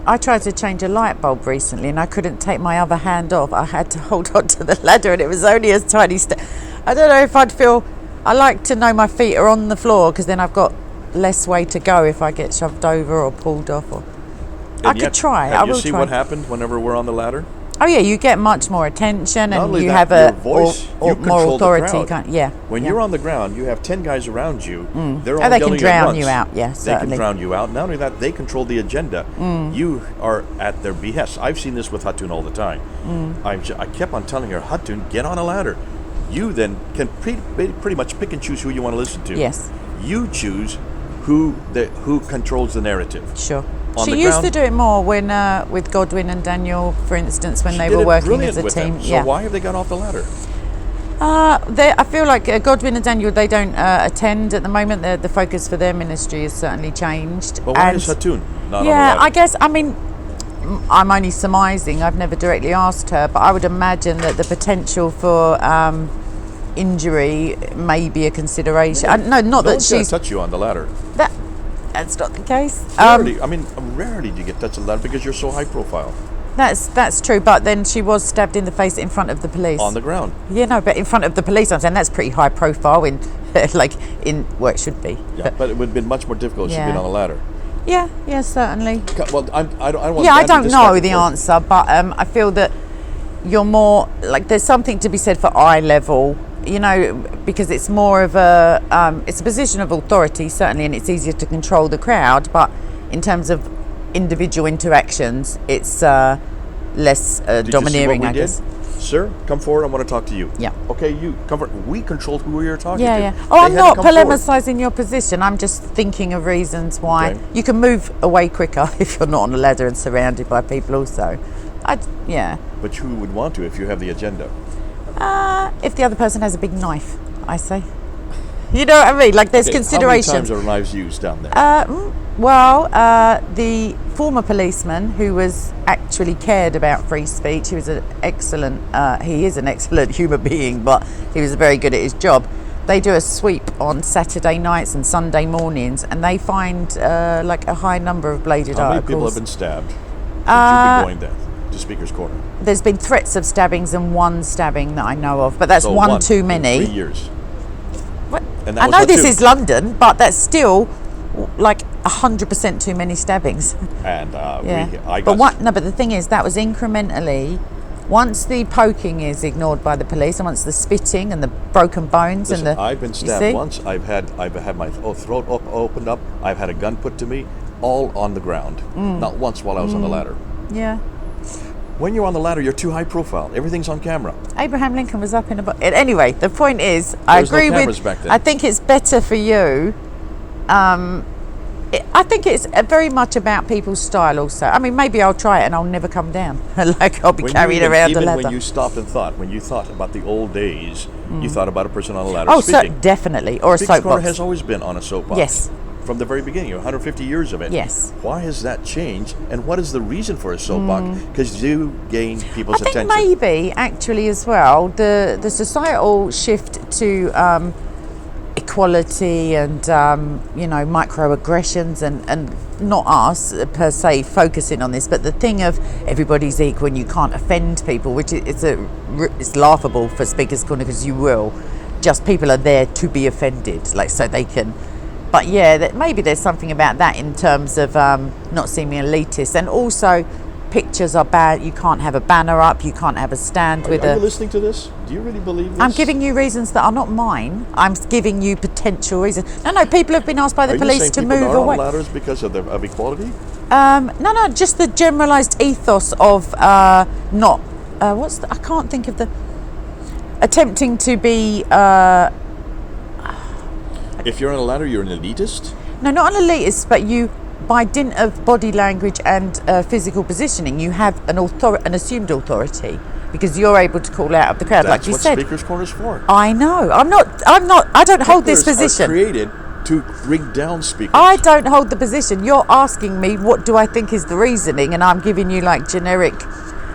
Speaker 2: I tried to change a light bulb recently, and I couldn't take my other hand off. I had to hold on to the ladder, and it was only a tiny step. I don't know if I'd feel. I like to know my feet are on the floor, because then I've got less way to go if I get shoved over or pulled off. Or I could try. I will
Speaker 1: You see
Speaker 2: try.
Speaker 1: what happened whenever we're on the ladder?
Speaker 2: Oh yeah, you get much more attention,
Speaker 1: Not
Speaker 2: and
Speaker 1: only
Speaker 2: you
Speaker 1: that,
Speaker 2: have
Speaker 1: your
Speaker 2: a
Speaker 1: voice,
Speaker 2: or
Speaker 1: you
Speaker 2: more
Speaker 1: control the
Speaker 2: authority.
Speaker 1: crowd.
Speaker 2: When
Speaker 1: you're on the ground, you have 10 guys around you. They're all
Speaker 2: they
Speaker 1: yelling
Speaker 2: can drown
Speaker 1: at once.
Speaker 2: you out. Yeah,
Speaker 1: They
Speaker 2: certainly.
Speaker 1: can drown you out. Not only that, they control the agenda. You are at their behest. I've seen this with Hatun all the time. I kept on telling her, Hatun, get on a ladder. You then can pretty much pick and choose who you want to listen to.
Speaker 2: Yes.
Speaker 1: You choose who controls the narrative.
Speaker 2: Sure.
Speaker 1: On
Speaker 2: She
Speaker 1: the
Speaker 2: used
Speaker 1: ground-
Speaker 2: to do it more when with Godwin and Daniel, for instance, when
Speaker 1: She
Speaker 2: they
Speaker 1: did
Speaker 2: were
Speaker 1: it
Speaker 2: working
Speaker 1: brilliant
Speaker 2: as a
Speaker 1: with
Speaker 2: team.
Speaker 1: them. So why have they got off the ladder?
Speaker 2: I feel like Godwin and Daniel, they don't attend at the moment. The focus for their ministry has certainly changed.
Speaker 1: But why
Speaker 2: And-
Speaker 1: is Hatun not on the
Speaker 2: Yeah,
Speaker 1: ladder?
Speaker 2: I guess, I mean, I'm only surmising. I've never directly asked her, but I would imagine that the potential for injury may be a consideration. No, not
Speaker 1: No
Speaker 2: that
Speaker 1: one's gonna
Speaker 2: she's.
Speaker 1: touch you on the ladder.
Speaker 2: That's not the case.
Speaker 1: Rarely, rarely do you get touched on the ladder because you're so high profile.
Speaker 2: That's true, but then she was stabbed in the face in front of the police.
Speaker 1: On the ground.
Speaker 2: Yeah, no, but in front of the police, I'm saying that's pretty high profile in, where it should be.
Speaker 1: Yeah, but it would have been much more difficult if she'd
Speaker 2: Yeah.
Speaker 1: been on a ladder.
Speaker 2: Yeah, certainly.
Speaker 1: Well, I don't want.
Speaker 2: Yeah, I
Speaker 1: Andy
Speaker 2: don't
Speaker 1: to
Speaker 2: know
Speaker 1: start
Speaker 2: the
Speaker 1: before-
Speaker 2: answer, but I feel that you're more there's something to be said for eye level, because it's more of it's a position of authority, certainly, and it's easier to control the crowd, but in terms of individual interactions, it's less
Speaker 1: Did
Speaker 2: domineering,
Speaker 1: you see what we
Speaker 2: I guess.
Speaker 1: did? Sir, come forward. I want to talk to you.
Speaker 2: Yeah.
Speaker 1: Okay, you come forward. We controlled who we were talking
Speaker 2: Yeah,
Speaker 1: to.
Speaker 2: yeah.
Speaker 1: They
Speaker 2: Oh, I'm
Speaker 1: had to
Speaker 2: not
Speaker 1: come forward.
Speaker 2: polemising your position. I'm just thinking of reasons why
Speaker 1: Okay.
Speaker 2: you can move away quicker if you're not on a ladder and surrounded by people. Also, yeah.
Speaker 1: But who would want to if you have the agenda?
Speaker 2: If the other person has a big knife, I say. You know what I mean? Like there's
Speaker 1: Okay,
Speaker 2: considerations.
Speaker 1: How many times are knives used down there?
Speaker 2: The former policeman who was actually cared about free speech, he was an excellent, he is an excellent human being, but he was very good at his job. They do a sweep on Saturday nights and Sunday mornings, and they find like a high number of bladed
Speaker 1: How many
Speaker 2: articles.
Speaker 1: people have been stabbed since you've been going there to Speaker's Corner?
Speaker 2: There's been threats of stabbings and one stabbing that I know of, but that's
Speaker 1: So
Speaker 2: one too many.
Speaker 1: In 3 years.
Speaker 2: What?
Speaker 1: And that
Speaker 2: I
Speaker 1: was
Speaker 2: know
Speaker 1: not
Speaker 2: this
Speaker 1: two.
Speaker 2: is London, but that's still like 100% too many stabbings.
Speaker 1: And
Speaker 2: Yeah.
Speaker 1: I
Speaker 2: But
Speaker 1: got
Speaker 2: but the thing is, that was incrementally. Once the poking is ignored by the police, and once the spitting and the broken bones
Speaker 1: Listen,
Speaker 2: and the,
Speaker 1: I've been
Speaker 2: you
Speaker 1: stabbed
Speaker 2: see?
Speaker 1: once. I've had my throat opened up. I've had a gun put to me, all on the ground. Not once while I was on the ladder.
Speaker 2: Yeah.
Speaker 1: When you're on the ladder, you're too high profile. Everything's on camera.
Speaker 2: Abraham Lincoln was up in a. Anyway, the point is, I
Speaker 1: was no
Speaker 2: agree
Speaker 1: cameras
Speaker 2: with.
Speaker 1: back then.
Speaker 2: I think it's better for you. I think it's very much about people's style. Also, I mean, maybe I'll try it and I'll never come down. Like I'll be carrying around a ladder.
Speaker 1: When you stopped and thought, when you thought about the old days, you thought about a person on a ladder
Speaker 2: Oh, so
Speaker 1: speaking.
Speaker 2: definitely, or a
Speaker 1: Speaker's Corner
Speaker 2: soapbox.
Speaker 1: has always been on a soapbox.
Speaker 2: Yes.
Speaker 1: From the very beginning, 150 years of it.
Speaker 2: Yes.
Speaker 1: Why has that changed? And what is the reason for a soapbox? Because you gain people's
Speaker 2: I think
Speaker 1: attention.
Speaker 2: maybe actually as well the societal shift to equality and microaggressions and not us per se focusing on this, but the thing of everybody's equal and you can't offend people, which it's laughable for Speaker's Corner because you will. Just people are there to be offended, like so they can. But yeah, that maybe there's something about that in terms of not seeming elitist, and also pictures are bad. You can't have a banner up. You can't have a stand with
Speaker 1: Are
Speaker 2: a.
Speaker 1: you listening to this? Do you really believe this?
Speaker 2: I'm giving you reasons that are not mine. I'm giving you potential reasons. No, people have been asked by the
Speaker 1: Are
Speaker 2: police
Speaker 1: you saying
Speaker 2: to
Speaker 1: people
Speaker 2: move
Speaker 1: are
Speaker 2: away.
Speaker 1: on ladders because of equality?
Speaker 2: No, just the generalised ethos of not. I can't think of the. Attempting to be.
Speaker 1: If you're on a ladder, you're an elitist?
Speaker 2: No, not an elitist, but you, by dint of body language and physical positioning, you have an assumed authority because you're able to call out of the crowd,
Speaker 1: That's
Speaker 2: like you
Speaker 1: what
Speaker 2: said.
Speaker 1: Speaker's Corner's for.
Speaker 2: I know. I don't hold this
Speaker 1: Speakers are
Speaker 2: position.
Speaker 1: created to bring down speakers.
Speaker 2: I don't hold the position. You're asking me what do I think is the reasoning, and I'm giving you like generic.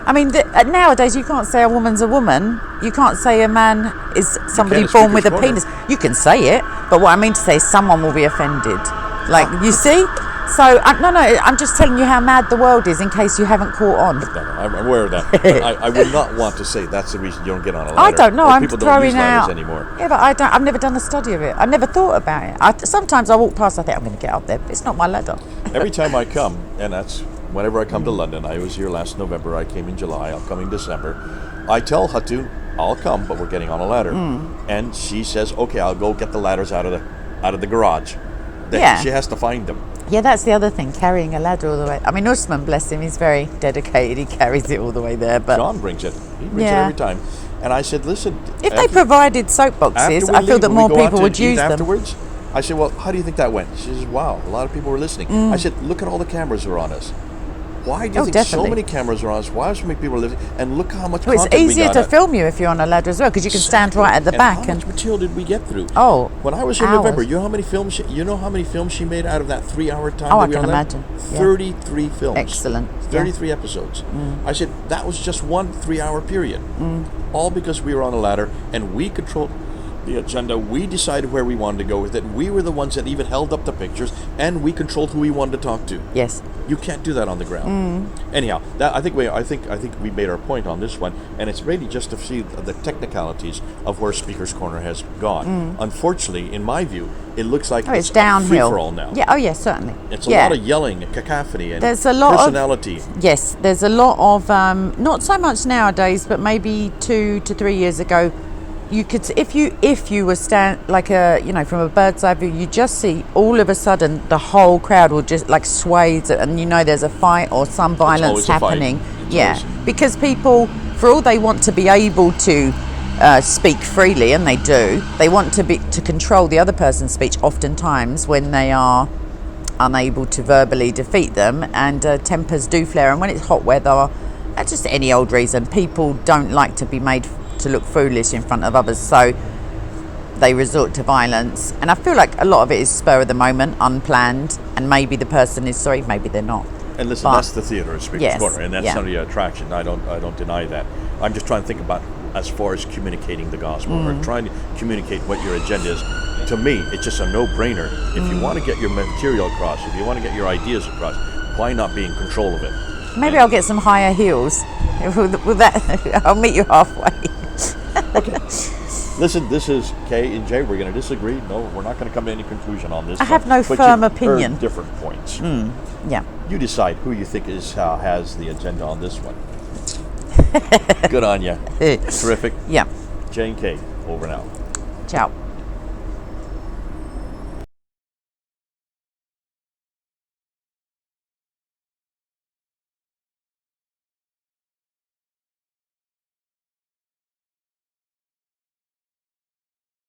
Speaker 2: I mean, nowadays you can't say a woman's a woman. You can't say a man is somebody
Speaker 1: at
Speaker 2: born with a
Speaker 1: Speaker's
Speaker 2: penis. You can say it, but what I mean to say is someone will be offended. Like, you see? So, I'm just telling you how mad the world is in case you haven't caught on.
Speaker 1: No, I'm aware of that. But I would not want to say that's the reason you don't get on a ladder.
Speaker 2: I don't know.
Speaker 1: Or
Speaker 2: I'm
Speaker 1: people
Speaker 2: throwing
Speaker 1: don't use ladders
Speaker 2: out.
Speaker 1: anymore.
Speaker 2: Yeah, but I've never done a study of it. I never thought about it. Sometimes I walk past. I think I'm going to get up there. It's not my ladder.
Speaker 1: Every time I come, and that's whenever I come to London. I was here last November. I came in July. I'll come in December. I tell Hatu, I'll come, but we're getting on a ladder. And she says, okay, I'll go get the ladders out of the garage. Then
Speaker 2: Yeah.
Speaker 1: she has to find them.
Speaker 2: Yeah, that's the other thing, carrying a ladder all the way. I mean, Usman, bless him, he's very dedicated. He carries it all the way there. But
Speaker 1: John brings it. He brings it
Speaker 2: Yeah.
Speaker 1: every time. And I said, listen.
Speaker 2: if they provided soapboxes, I feel that more people would use them.
Speaker 1: Afterwards, I said, well, how do you think that went? She says, wow, a lot of people were listening. I said, look at all the cameras that are on us. Why do you think
Speaker 2: definitely.
Speaker 1: so many cameras are on us? Why so many people are listening? And look how much
Speaker 2: Well, it's
Speaker 1: content we
Speaker 2: easier
Speaker 1: got
Speaker 2: to
Speaker 1: out.
Speaker 2: film you if you're on a ladder as well, because you can stand right at the back.
Speaker 1: How much material did we get through?
Speaker 2: Oh,
Speaker 1: when I was in
Speaker 2: hours.
Speaker 1: November, you know how many films? You know how many films she made out of that 3-hour time?
Speaker 2: Oh,
Speaker 1: that
Speaker 2: I
Speaker 1: we
Speaker 2: can
Speaker 1: were on
Speaker 2: imagine.
Speaker 1: There?
Speaker 2: Yeah.
Speaker 1: 33 films.
Speaker 2: Excellent.
Speaker 1: 33 episodes. I said that was just one 3-hour period, all because we were on a ladder and we controlled the agenda. We decided where we wanted to go with it. We were the ones that even held up the pictures, and we controlled who we wanted to talk to.
Speaker 2: Yes.
Speaker 1: You can't do that on the ground. Anyhow, that I think we made our point on this one, and it's really just to see the technicalities of where Speaker's Corner has gone. Unfortunately, in my view, it looks like
Speaker 2: Oh, it's
Speaker 1: a
Speaker 2: downhill.
Speaker 1: free-for-all now.
Speaker 2: Yeah. Oh, yes, certainly.
Speaker 1: It's a lot of yelling, cacophony, and
Speaker 2: There's a lot of-
Speaker 1: personality.
Speaker 2: Yes, there's a lot of not so much nowadays, but maybe 2 to 3 years ago, you could, if you were from a bird's eye view, you just see all of a sudden the whole crowd will just like sway, and there's a fight or some violence
Speaker 1: always a fight.
Speaker 2: happening.
Speaker 1: It's
Speaker 2: Yeah,
Speaker 1: always-
Speaker 2: because people, for all they want to be able to speak freely, and they do, they want to control the other person's speech. Oftentimes, when they are unable to verbally defeat them, and tempers do flare, and when it's hot weather, that's just any old reason, people don't like to be made to look foolish in front of others, so they resort to violence. And I feel like a lot of it is spur of the moment, unplanned, and maybe the person is sorry, maybe they're not.
Speaker 1: And listen,
Speaker 2: But-
Speaker 1: that's the theatre of Speaker's
Speaker 2: Yes,
Speaker 1: Corner, and that's
Speaker 2: yeah.
Speaker 1: some of the attraction. I don't deny that. I'm just trying to think about as far as communicating the gospel or trying to communicate what your agenda is. To me, it's just a no-brainer. If you want to get your material across, if you want to get your ideas across, why not be in control of it?
Speaker 2: Maybe I'll get some higher heels. With that, I'll meet you halfway.
Speaker 1: Okay. Listen, this is K and J. We're going to disagree. No, we're not going to come to any conclusion on this.
Speaker 2: I have no
Speaker 1: but
Speaker 2: firm
Speaker 1: you've
Speaker 2: opinion.
Speaker 1: heard different points.
Speaker 2: Yeah.
Speaker 1: You decide who you think has the agenda on this one. Good on you. Terrific.
Speaker 2: Yeah.
Speaker 1: J and K, over now.
Speaker 2: Ciao.